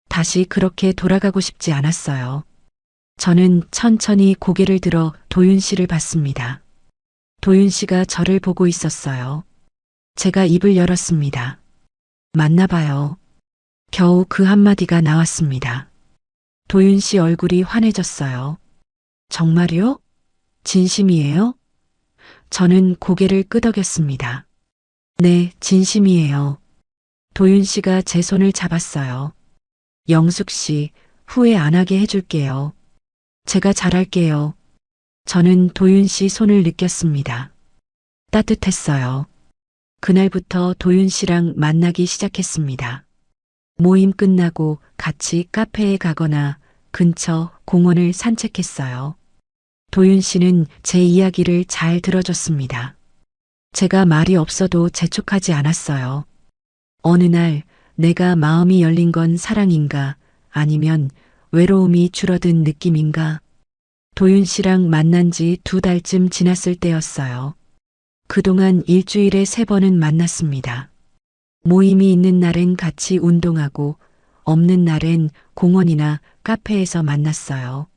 다시 그렇게 돌아가고 싶지 않았어요. 저는 천천히 고개를 들어 도윤 씨를 봤습니다. 도윤 씨가 저를 보고 있었어요. 제가 입을 열었습니다. 만나봐요. 겨우 그 한마디가 나왔습니다. 도윤 씨 얼굴이 환해졌어요. 정말요? 진심이에요? 저는 고개를 끄덕였습니다. 네, 진심이에요. 도윤 씨가 제 손을 잡았어요. 영숙 씨, 후회 안 하게 해줄게요. 제가 잘할게요. 저는 도윤 씨 손을 느꼈습니다. 따뜻했어요. 그날부터 도윤 씨랑 만나기 시작했습니다. 모임 끝나고 같이 카페에 가거나 근처 공원을 산책했어요. 도윤 씨는 제 이야기를 잘 들어줬습니다. 제가 말이 없어도 재촉하지 않았어요. 어느 날 내가 마음이 열린 건 사랑인가 아니면 외로움이 줄어든 느낌인가? 도윤 씨랑 만난 지 2달쯤 지났을 때였어요. 그동안 일주일에 3번은 만났습니다. 모임이 있는 날엔 같이 운동하고 없는 날엔 공원이나 카페에서 만났어요.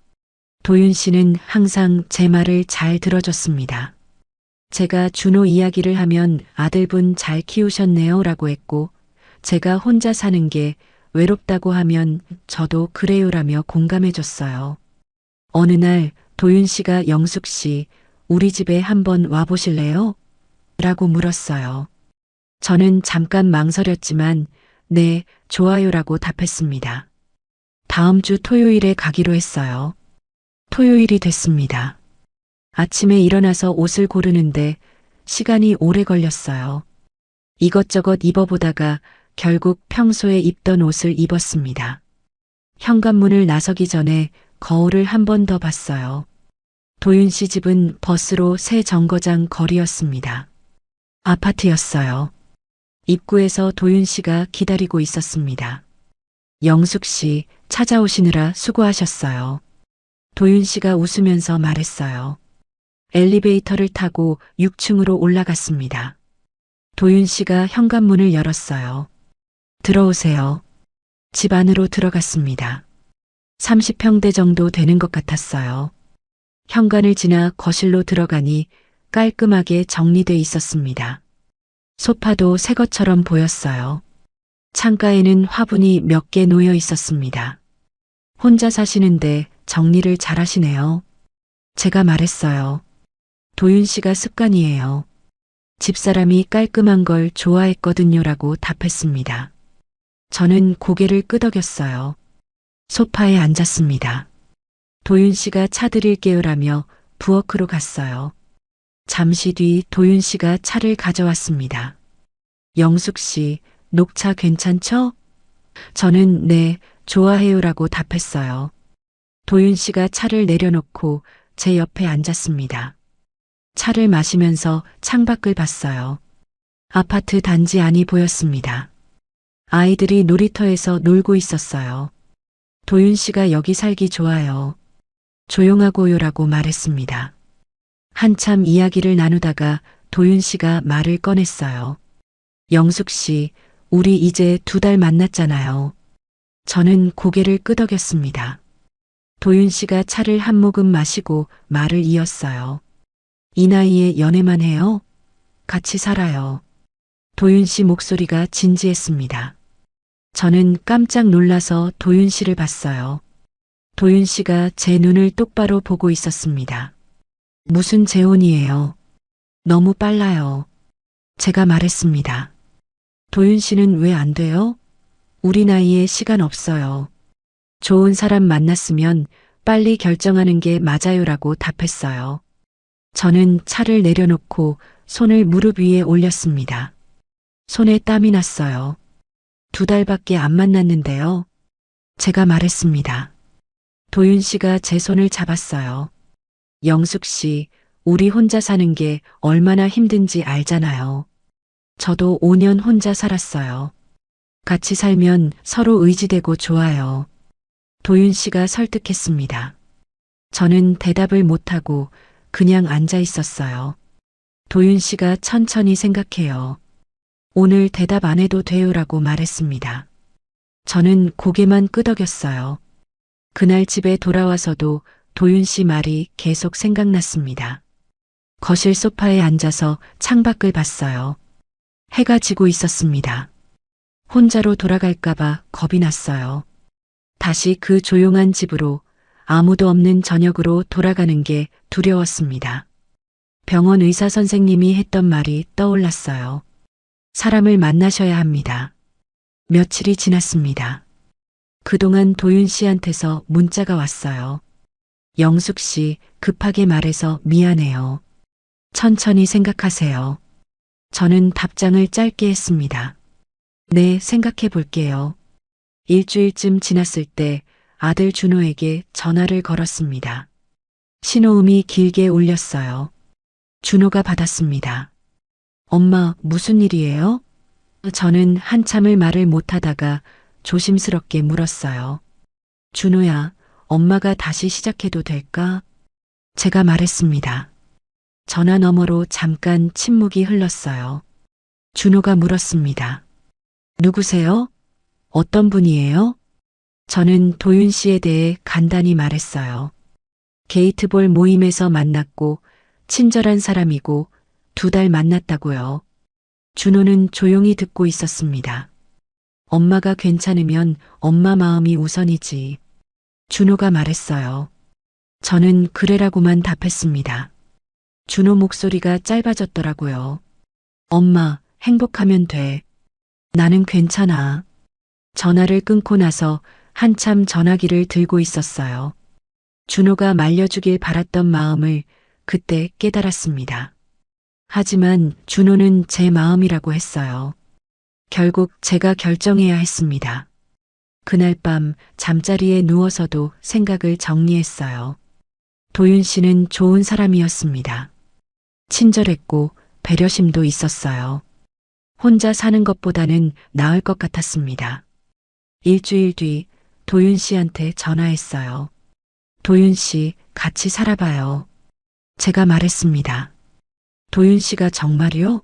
도윤 씨는 항상 제 말을 잘 들어줬습니다. 제가 준호 이야기를 하면 아들분 잘 키우셨네요 라고 했고, 제가 혼자 사는 게 외롭다고 하면 저도 그래요라며 공감해줬어요. 어느 날 도윤 씨가 영숙 씨, 우리 집에 한번 와보실래요? 라고 물었어요. 저는 잠깐 망설였지만 네, 좋아요라고 답했습니다. 다음 주 토요일에 가기로 했어요. 토요일이 됐습니다. 아침에 일어나서 옷을 고르는데 시간이 오래 걸렸어요. 이것저것 입어보다가 결국 평소에 입던 옷을 입었습니다. 현관문을 나서기 전에 거울을 한 번 더 봤어요. 도윤 씨 집은 버스로 새 정거장 거리였습니다. 아파트였어요. 입구에서 도윤 씨가 기다리고 있었습니다. 영숙 씨, 찾아오시느라 수고하셨어요. 도윤 씨가 웃으면서 말했어요. 엘리베이터를 타고 6층으로 올라갔습니다. 도윤 씨가 현관문을 열었어요. 들어오세요. 집 안으로 들어갔습니다. 30평대 정도 되는 것 같았어요. 현관을 지나 거실로 들어가니 깔끔하게 정리돼 있었습니다. 소파도 새 것처럼 보였어요. 창가에는 화분이 몇 개 놓여 있었습니다. 혼자 사시는데 정리를 잘하시네요. 제가 말했어요. 도윤 씨가 습관이에요. 집사람이 깔끔한 걸 좋아했거든요라고 답했습니다. 저는 고개를 끄덕였어요. 소파에 앉았습니다. 도윤 씨가 차 드릴게요라며 부엌으로 갔어요. 잠시 뒤 도윤 씨가 차를 가져왔습니다. 영숙 씨, 녹차 괜찮죠? 저는 네, 좋아해요라고 답했어요. 도윤 씨가 차를 내려놓고 제 옆에 앉았습니다. 차를 마시면서 창밖을 봤어요. 아파트 단지 안이 보였습니다. 아이들이 놀이터에서 놀고 있었어요. 도윤 씨가 여기 살기 좋아요. 조용하고요라고 말했습니다. 한참 이야기를 나누다가 도윤 씨가 말을 꺼냈어요. 영숙 씨, 우리 이제 2달 만났잖아요. 저는 고개를 끄덕였습니다. 도윤 씨가 차를 한 모금 마시고 말을 이었어요. 이 나이에 연애만 해요? 같이 살아요. 도윤 씨 목소리가 진지했습니다. 저는 깜짝 놀라서 도윤 씨를 봤어요. 도윤 씨가 제 눈을 똑바로 보고 있었습니다. 무슨 재혼이에요? 너무 빨라요. 제가 말했습니다. 도윤 씨는 왜 안 돼요? 우리 나이에 시간 없어요. 좋은 사람 만났으면 빨리 결정하는 게 맞아요라고 답했어요. 저는 차를 내려놓고 손을 무릎 위에 올렸습니다. 손에 땀이 났어요. 2달밖에 안 만났는데요. 제가 말했습니다. 도윤 씨가 제 손을 잡았어요. 영숙 씨, 우리 혼자 사는 게 얼마나 힘든지 알잖아요. 저도 5년 혼자 살았어요. 같이 살면 서로 의지되고 좋아요. 도윤 씨가 설득했습니다. 저는 대답을 못하고 그냥 앉아 있었어요. 도윤 씨가 천천히 생각해요. 오늘 대답 안 해도 돼요라고 말했습니다. 저는 고개만 끄덕였어요. 그날 집에 돌아와서도 도윤 씨 말이 계속 생각났습니다. 거실 소파에 앉아서 창밖을 봤어요. 해가 지고 있었습니다. 혼자로 돌아갈까봐 겁이 났어요. 다시 그 조용한 집으로 아무도 없는 저녁으로 돌아가는 게 두려웠습니다. 병원 의사 선생님이 했던 말이 떠올랐어요. 사람을 만나셔야 합니다. 며칠이 지났습니다. 그동안 도윤 씨한테서 문자가 왔어요. 영숙 씨, 급하게 말해서 미안해요. 천천히 생각하세요. 저는 답장을 짧게 했습니다. 네, 생각해 볼게요. 일주일쯤 지났을 때 아들 준호에게 전화를 걸었습니다. 신호음이 길게 울렸어요. 준호가 받았습니다. 엄마, 무슨 일이에요? 저는 한참을 말을 못하다가 조심스럽게 물었어요. 준호야, 엄마가 다시 시작해도 될까? 제가 말했습니다. 전화 너머로 잠깐 침묵이 흘렀어요. 준호가 물었습니다. 누구세요? 어떤 분이에요? 저는 도윤 씨에 대해 간단히 말했어요. 게이트볼 모임에서 만났고 친절한 사람이고 2달 만났다고요. 준호는 조용히 듣고 있었습니다. 엄마가 괜찮으면 엄마 마음이 우선이지. 준호가 말했어요. 저는 그래라고만 답했습니다. 준호 목소리가 짧아졌더라고요. 엄마, 행복하면 돼. 나는 괜찮아. 전화를 끊고 나서 한참 전화기를 들고 있었어요. 준호가 말려주길 바랐던 마음을 그때 깨달았습니다. 하지만 준호는 제 마음이라고 했어요. 결국 제가 결정해야 했습니다. 그날 밤 잠자리에 누워서도 생각을 정리했어요. 도윤 씨는 좋은 사람이었습니다. 친절했고 배려심도 있었어요. 혼자 사는 것보다는 나을 것 같았습니다. 일주일 뒤 도윤 씨한테 전화했어요. 도윤 씨, 같이 살아봐요. 제가 말했습니다. 도윤 씨가 정말요?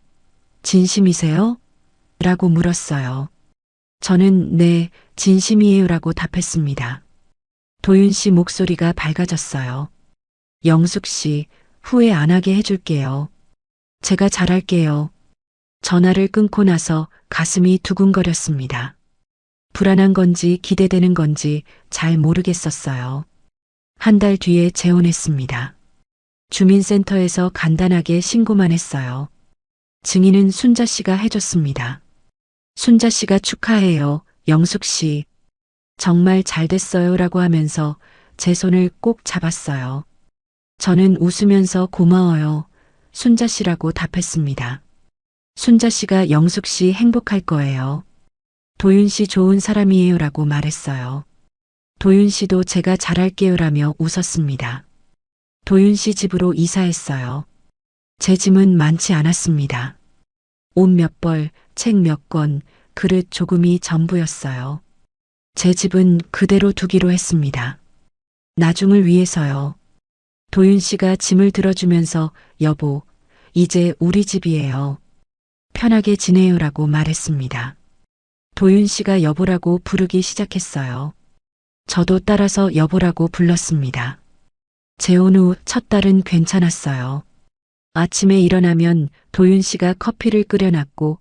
진심이세요? 라고 물었어요. 저는 네, 진심이에요 라고 답했습니다. 도윤 씨 목소리가 밝아졌어요. 영숙 씨, 후회 안 하게 해줄게요. 제가 잘할게요. 전화를 끊고 나서 가슴이 두근거렸습니다. 불안한 건지 기대되는 건지 잘 모르겠었어요. 한 달 뒤에 재혼했습니다. 주민센터에서 간단하게 신고만 했어요. 증인은 순자 씨가 해줬습니다. 순자 씨가 축하해요, 영숙 씨. 정말 잘 됐어요 라고 하면서 제 손을 꼭 잡았어요. 저는 웃으면서 고마워요, 순자 씨라고 답했습니다. 순자 씨가 영숙 씨 행복할 거예요. 도윤 씨 좋은 사람이에요 라고 말했어요. 도윤 씨도 제가 잘할게요 라며 웃었습니다. 도윤 씨 집으로 이사했어요. 제 짐은 많지 않았습니다. 옷 몇 벌, 책 몇 권, 그릇 조금이 전부였어요. 제 집은 그대로 두기로 했습니다. 나중을 위해서요. 도윤 씨가 짐을 들어주면서 여보, 이제 우리 집이에요. 편하게 지내요라고 말했습니다. 도윤 씨가 여보라고 부르기 시작했어요. 저도 따라서 여보라고 불렀습니다. 재혼 후 첫 달은 괜찮았어요. 아침에 일어나면 도윤 씨가 커피를 끓여놨고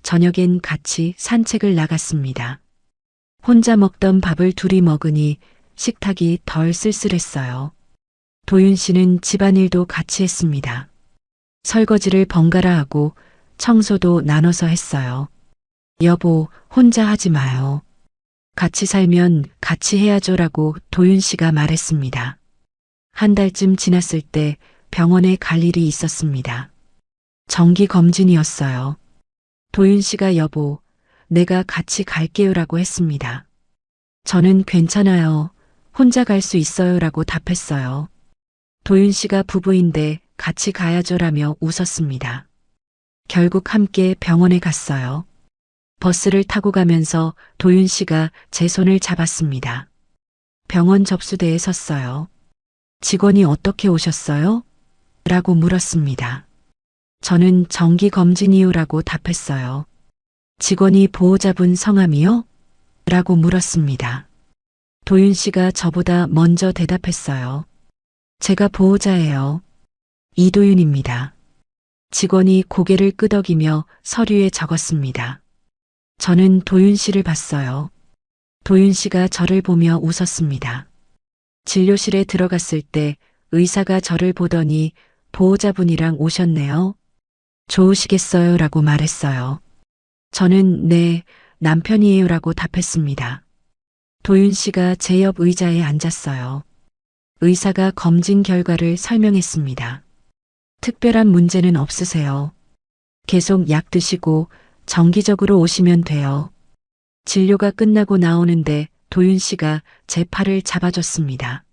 저녁엔 같이 산책을 나갔습니다. 혼자 먹던 밥을 둘이 먹으니 식탁이 덜 쓸쓸했어요. 도윤 씨는 집안일도 같이 했습니다. 설거지를 번갈아 하고 청소도 나눠서 했어요. 여보, 혼자 하지 마요. 같이 살면 같이 해야죠라고 도윤 씨가 말했습니다. 한 달쯤 지났을 때 병원에 갈 일이 있었습니다. 정기 검진이었어요. 도윤 씨가 여보, 내가 같이 갈게요라고 했습니다. 저는 괜찮아요. 혼자 갈 수 있어요라고 답했어요. 도윤 씨가 부부인데 같이 가야죠라며 웃었습니다. 결국 함께 병원에 갔어요. 버스를 타고 가면서 도윤 씨가 제 손을 잡았습니다. 병원 접수대에 섰어요. 직원이 어떻게 오셨어요? 라고 물었습니다. 저는 정기 검진 이유라고 답했어요. 직원이 보호자분 성함이요? 라고 물었습니다. 도윤 씨가 저보다 먼저 대답했어요. 제가 보호자예요. 이도윤입니다. 직원이 고개를 끄덕이며 서류에 적었습니다. 저는 도윤 씨를 봤어요. 도윤 씨가 저를 보며 웃었습니다. 진료실에 들어갔을 때 의사가 저를 보더니 보호자분이랑 오셨네요. 좋으시겠어요? 라고 말했어요. 저는 네, 남편이에요 라고 답했습니다. 도윤 씨가 제 옆 의자에 앉았어요. 의사가 검진 결과를 설명했습니다. 특별한 문제는 없으세요. 계속 약 드시고 정기적으로 오시면 돼요. 진료가 끝나고 나오는데 도윤 씨가 제 팔을 잡아줬습니다.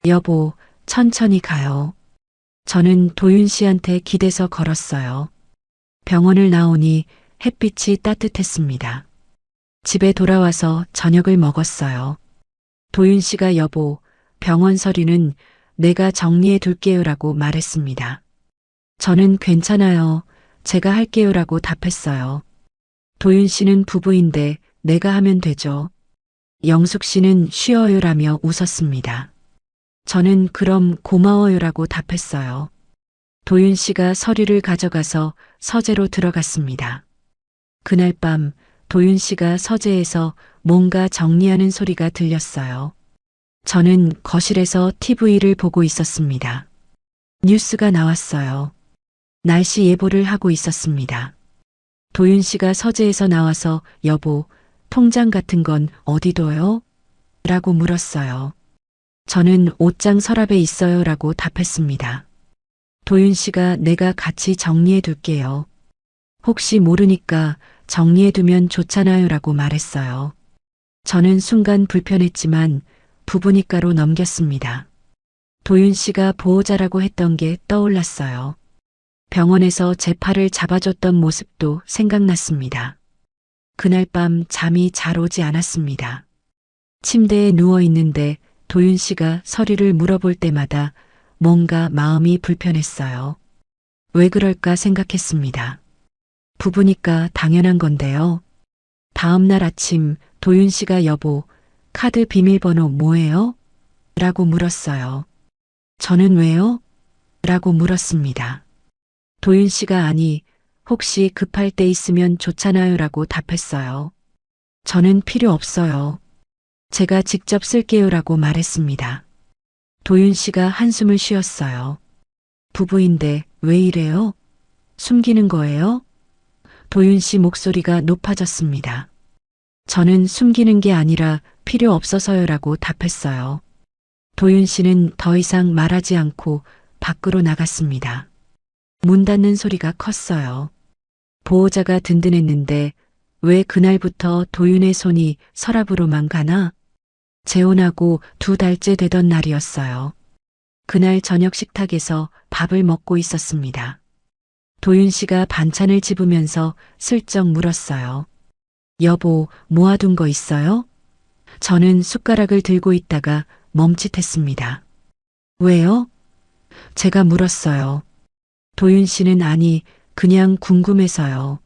여보, 천천히 가요. 저는 도윤 씨한테 기대서 걸었어요. 병원을 나오니 햇빛이 따뜻했습니다. 집에 돌아와서 저녁을 먹었어요. 도윤 씨가 여보, 병원 서류는 내가 정리해 둘게요라고 말했습니다. 저는 괜찮아요. 제가 할게요라고 답했어요. 도윤 씨는 부부인데 내가 하면 되죠. 영숙 씨는 쉬어요라며 웃었습니다. 저는 그럼 고마워요라고 답했어요. 도윤 씨가 서류를 가져가서 서재로 들어갔습니다. 그날 밤 도윤 씨가 서재에서 뭔가 정리하는 소리가 들렸어요. 저는 거실에서 TV를 보고 있었습니다. 뉴스가 나왔어요. 날씨 예보를 하고 있었습니다. 도윤 씨가 서재에서 나와서 여보, 통장 같은 건 어디 둬요? 라고 물었어요. 저는 옷장 서랍에 있어요 라고 답했습니다. 도윤 씨가 내가 같이 정리해 둘게요. 혹시 모르니까 정리해 두면 좋잖아요 라고 말했어요. 저는 순간 불편했지만 부부니까로 넘겼습니다. 도윤 씨가 보호자라고 했던 게 떠올랐어요. 병원에서 제 팔을 잡아줬던 모습도 생각났습니다. 그날 밤 잠이 잘 오지 않았습니다. 침대에 누워 있는데 도윤 씨가 서류를 물어볼 때마다 뭔가 마음이 불편했어요. 왜 그럴까 생각했습니다. 부부니까 당연한 건데요. 다음 날 아침 도윤 씨가 여보, 카드 비밀번호 뭐예요? 라고 물었어요. 저는 왜요? 라고 물었습니다. 도윤 씨가 아니, 혹시 급할 때 있으면 좋잖아요 라고 답했어요. 저는 필요 없어요. 제가 직접 쓸게요 라고 말했습니다. 도윤 씨가 한숨을 쉬었어요. 부부인데 왜 이래요? 숨기는 거예요? 도윤 씨 목소리가 높아졌습니다. 저는 숨기는 게 아니라 필요 없어서요 라고 답했어요. 도윤 씨는 더 이상 말하지 않고 밖으로 나갔습니다. 문 닫는 소리가 컸어요. 보호자가 든든했는데 왜 그날부터 도윤의 손이 서랍으로만 가나? 재혼하고 2달째 되던 날이었어요. 그날 저녁 식탁에서 밥을 먹고 있었습니다. 도윤 씨가 반찬을 집으면서 슬쩍 물었어요. 여보, 모아둔 거 있어요? 저는 숟가락을 들고 있다가 멈칫했습니다. 왜요? 제가 물었어요. 도윤 씨는 아니, 그냥 궁금해서요.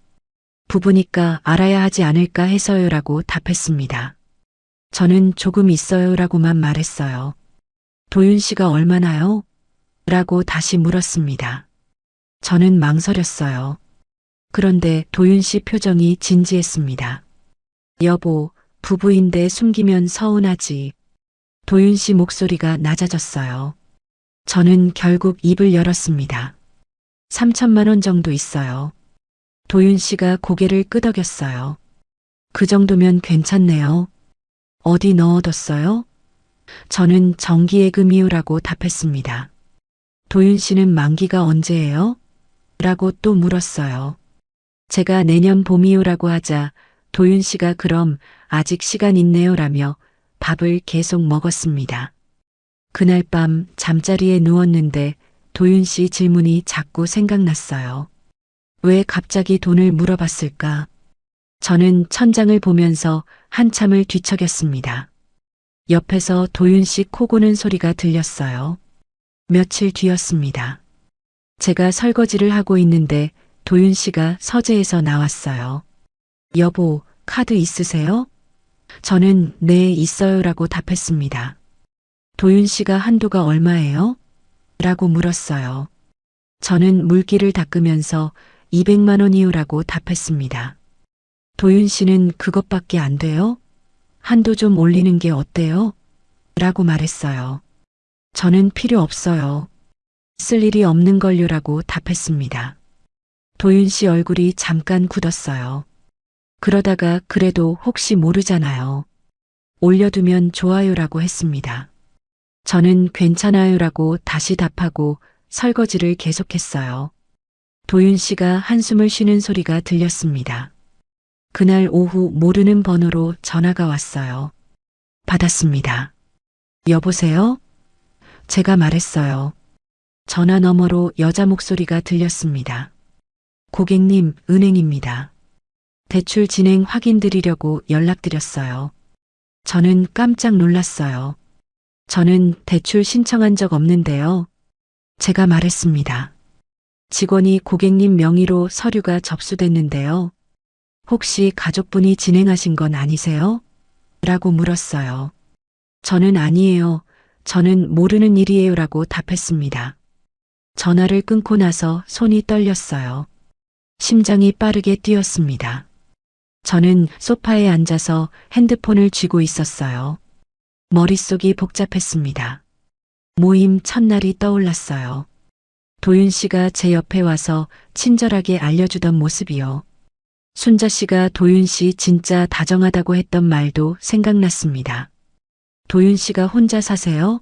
부부니까 알아야 하지 않을까 해서요라고 답했습니다. 저는 조금 있어요라고만 말했어요. 도윤 씨가 얼마나요? 라고 다시 물었습니다. 저는 망설였어요. 그런데 도윤 씨 표정이 진지했습니다. 여보, 부부인데 숨기면 서운하지. 도윤 씨 목소리가 낮아졌어요. 저는 결국 입을 열었습니다. 3천만 원 정도 있어요. 도윤 씨가 고개를 끄덕였어요. 그 정도면 괜찮네요. 어디 넣어뒀어요? 저는 정기예금이요라고 답했습니다. 도윤 씨는 만기가 언제예요? 라고 또 물었어요. 제가 내년 봄이요라고 하자 도윤 씨가 그럼 아직 시간 있네요라며 밥을 계속 먹었습니다. 그날 밤 잠자리에 누웠는데 도윤 씨 질문이 자꾸 생각났어요. 왜 갑자기 돈을 물어봤을까? 저는 천장을 보면서 한참을 뒤척였습니다. 옆에서 도윤 씨 코 고는 소리가 들렸어요. 며칠 뒤였습니다. 제가 설거지를 하고 있는데 도윤 씨가 서재에서 나왔어요. 여보, 카드 있으세요? 저는 네, 있어요라고 답했습니다. 도윤 씨가 한도가 얼마예요? 라고 물었어요. 저는 물기를 닦으면서 200만 원이요라고 답했습니다. 도윤 씨는 그것밖에 안 돼요? 한도 좀 올리는 게 어때요? 라고 말했어요. 저는 필요 없어요. 쓸 일이 없는 걸요라고 답했습니다. 도윤 씨 얼굴이 잠깐 굳었어요. 그러다가 그래도 혹시 모르잖아요. 올려두면 좋아요라고 했습니다. 저는 괜찮아요라고 다시 답하고 설거지를 계속했어요. 도윤 씨가 한숨을 쉬는 소리가 들렸습니다. 그날 오후 모르는 번호로 전화가 왔어요. 받았습니다. 여보세요? 제가 말했어요. 전화 너머로 여자 목소리가 들렸습니다. 고객님, 은행입니다. 대출 진행 확인드리려고 연락드렸어요. 저는 깜짝 놀랐어요. 저는 대출 신청한 적 없는데요. 제가 말했습니다. 직원이 고객님 명의로 서류가 접수됐는데요. 혹시 가족분이 진행하신 건 아니세요? 라고 물었어요. 저는 아니에요. 저는 모르는 일이에요라고 답했습니다. 전화를 끊고 나서 손이 떨렸어요. 심장이 빠르게 뛰었습니다. 저는 소파에 앉아서 핸드폰을 쥐고 있었어요. 머릿속이 복잡했습니다. 모임 첫날이 떠올랐어요. 도윤 씨가 제 옆에 와서 친절하게 알려주던 모습이요. 순자 씨가 도윤 씨 진짜 다정하다고 했던 말도 생각났습니다. 도윤 씨가 혼자 사세요?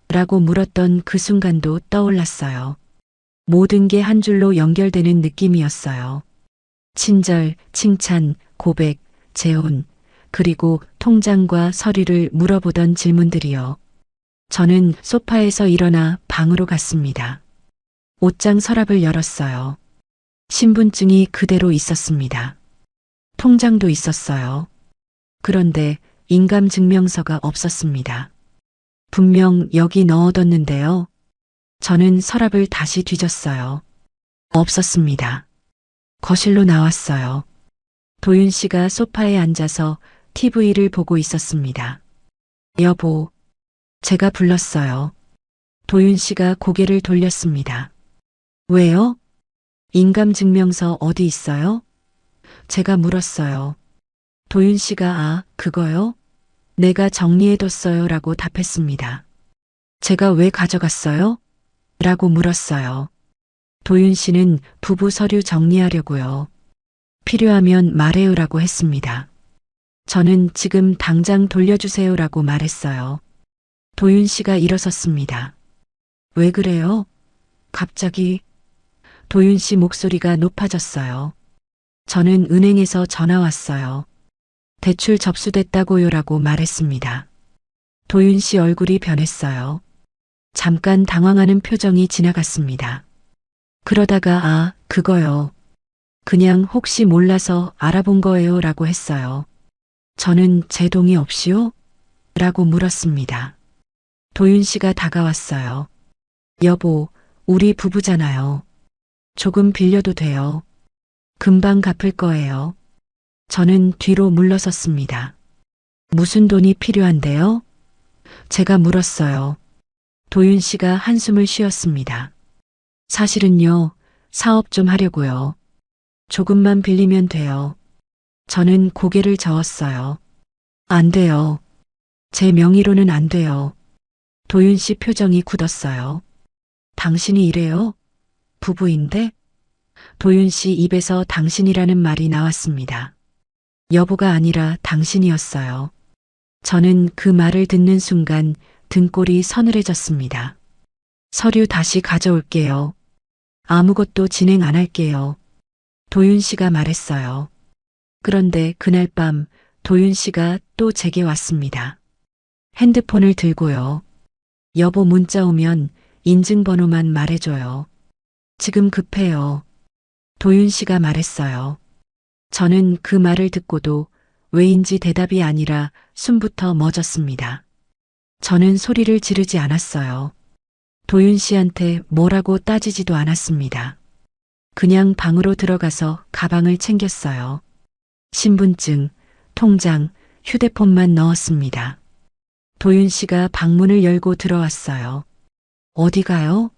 라고 물었던 그 순간도 떠올랐어요. 모든 게 한 줄로 연결되는 느낌이었어요. 친절, 칭찬, 고백, 재혼, 그리고 통장과 서류를 물어보던 질문들이요. 저는 소파에서 일어나 방으로 갔습니다. 옷장 서랍을 열었어요. 신분증이 그대로 있었습니다. 통장도 있었어요. 그런데 인감증명서가 없었습니다. 분명 여기 넣어뒀는데요. 저는 서랍을 다시 뒤졌어요. 없었습니다. 거실로 나왔어요. 도윤 씨가 소파에 앉아서 TV를 보고 있었습니다. 여보, 제가 불렀어요. 도윤 씨가 고개를 돌렸습니다. 왜요? 인감증명서 어디 있어요? 제가 물었어요. 도윤 씨가 아, 그거요? 내가 정리해뒀어요 라고 답했습니다. 제가 왜 가져갔어요? 라고 물었어요. 도윤 씨는 부부 서류 정리하려고요. 필요하면 말해요라고 했습니다. 저는 지금 당장 돌려주세요라고 말했어요. 도윤 씨가 일어섰습니다. 왜 그래요? 갑자기 도윤 씨 목소리가 높아졌어요. 저는 은행에서 전화 왔어요. 대출 접수됐다고요라고 말했습니다. 도윤 씨 얼굴이 변했어요. 잠깐 당황하는 표정이 지나갔습니다. 그러다가 아, 그거요. 그냥 혹시 몰라서 알아본 거예요 라고 했어요. 저는 제 동의 없이요? 라고 물었습니다. 도윤 씨가 다가왔어요. 여보, 우리 부부잖아요. 조금 빌려도 돼요. 금방 갚을 거예요. 저는 뒤로 물러섰습니다. 무슨 돈이 필요한데요? 제가 물었어요. 도윤 씨가 한숨을 쉬었습니다. 사실은요, 사업 좀 하려고요. 조금만 빌리면 돼요. 저는 고개를 저었어요. 안 돼요. 제 명의로는 안 돼요. 도윤 씨 표정이 굳었어요. 당신이 이래요? 부부인데? 도윤 씨 입에서 당신이라는 말이 나왔습니다. 여보가 아니라 당신이었어요. 저는 그 말을 듣는 순간 등골이 서늘해졌습니다. 서류 다시 가져올게요. 아무것도 진행 안 할게요. 도윤 씨가 말했어요. 그런데 그날 밤 도윤 씨가 또 제게 왔습니다. 핸드폰을 들고요. 여보 문자 오면 인증번호만 말해줘요. 지금 급해요. 도윤 씨가 말했어요. 저는 그 말을 듣고도 왜인지 대답이 아니라 숨부터 멎었습니다. 저는 소리를 지르지 않았어요. 도윤 씨한테 뭐라고 따지지도 않았습니다. 그냥 방으로 들어가서 가방을 챙겼어요. 신분증, 통장, 휴대폰만 넣었습니다. 도윤 씨가 방문을 열고 들어왔어요. 어디 가요?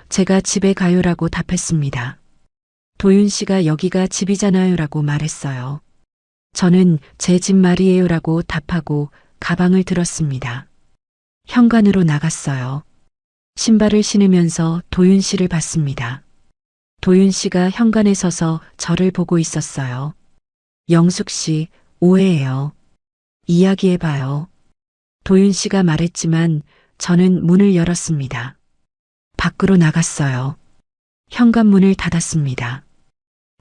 제가 집에 가요라고 답했습니다. 도윤 씨가 여기가 집이잖아요라고 말했어요. 저는 제 집 말이에요라고 답하고 가방을 들었습니다. 현관으로 나갔어요. 신발을 신으면서 도윤 씨를 봤습니다. 도윤 씨가 현관에 서서 저를 보고 있었어요. 영숙 씨, 오해해요. 이야기해봐요. 도윤 씨가 말했지만 저는 문을 열었습니다. 밖으로 나갔어요. 현관문을 닫았습니다.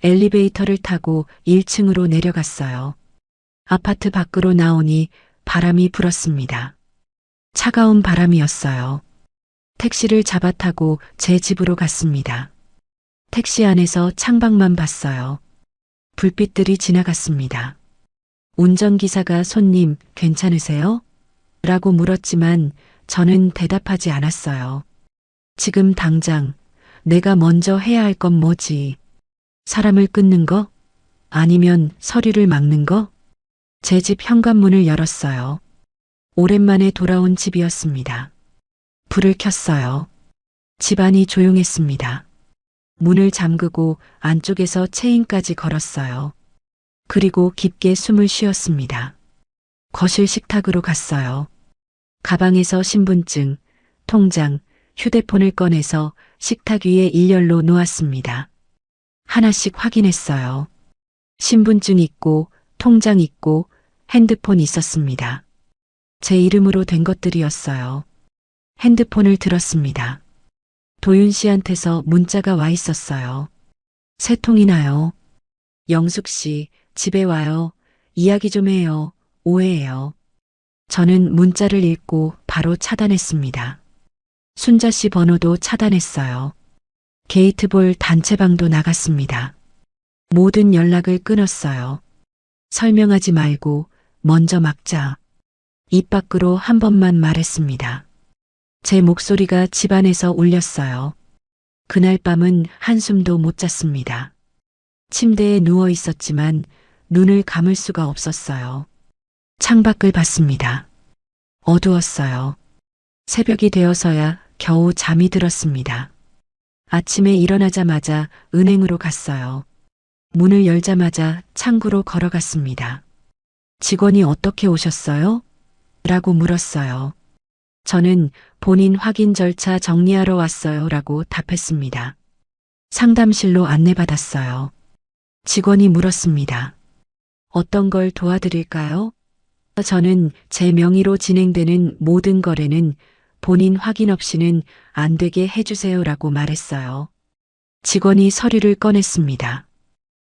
엘리베이터를 타고 1층으로 내려갔어요. 아파트 밖으로 나오니 바람이 불었습니다. 차가운 바람이었어요. 택시를 잡아 타고 제 집으로 갔습니다. 택시 안에서 창밖만 봤어요. 불빛들이 지나갔습니다. 운전기사가 손님 괜찮으세요? 라고 물었지만 저는 대답하지 않았어요. 지금 당장 내가 먼저 해야 할 건 뭐지? 사람을 끊는 거? 아니면 서류를 막는 거? 제 집 현관문을 열었어요. 오랜만에 돌아온 집이었습니다. 불을 켰어요. 집안이 조용했습니다. 문을 잠그고 안쪽에서 체인까지 걸었어요. 그리고 깊게 숨을 쉬었습니다. 거실 식탁으로 갔어요. 가방에서 신분증, 통장, 휴대폰을 꺼내서 식탁 위에 일렬로 놓았습니다. 하나씩 확인했어요. 신분증 있고, 통장 있고, 핸드폰 있었습니다. 제 이름으로 된 것들이었어요. 핸드폰을 들었습니다. 도윤 씨한테서 문자가 와 있었어요. 세 통이나요. 영숙 씨, 집에 와요. 이야기 좀 해요. 오해해요. 저는 문자를 읽고 바로 차단했습니다. 순자 씨 번호도 차단했어요. 게이트볼 단체방도 나갔습니다. 모든 연락을 끊었어요. 설명하지 말고 먼저 막자. 입 밖으로 한 번만 말했습니다. 제 목소리가 집안에서 울렸어요. 그날 밤은 한숨도 못 잤습니다. 침대에 누워 있었지만 눈을 감을 수가 없었어요. 창밖을 봤습니다. 어두웠어요. 새벽이 되어서야 겨우 잠이 들었습니다. 아침에 일어나자마자 은행으로 갔어요. 문을 열자마자 창구로 걸어갔습니다. 직원이 어떻게 오셨어요? 라고 물었어요. 저는 본인 확인 절차 정리하러 왔어요. 라고 답했습니다. 상담실로 안내받았어요. 직원이 물었습니다. 어떤 걸 도와드릴까요? 저는 제 명의로 진행되는 모든 거래는 본인 확인 없이는 안 되게 해주세요라고 말했어요. 직원이 서류를 꺼냈습니다.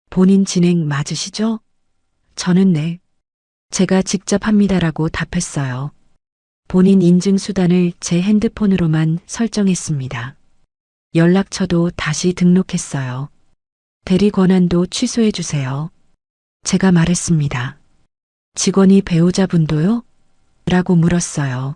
본인 진행 맞으시죠? 저는 네. 제가 직접 합니다라고 답했어요. 본인 인증 수단을 제 핸드폰으로만 설정했습니다. 연락처도 다시 등록했어요. 대리 권한도 취소해 주세요. 제가 말했습니다. 직원이 배우자분도요? 라고 물었어요.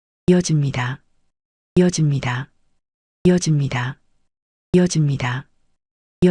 이어집니다. 이어집니다. 이어집니다. 이어집니다.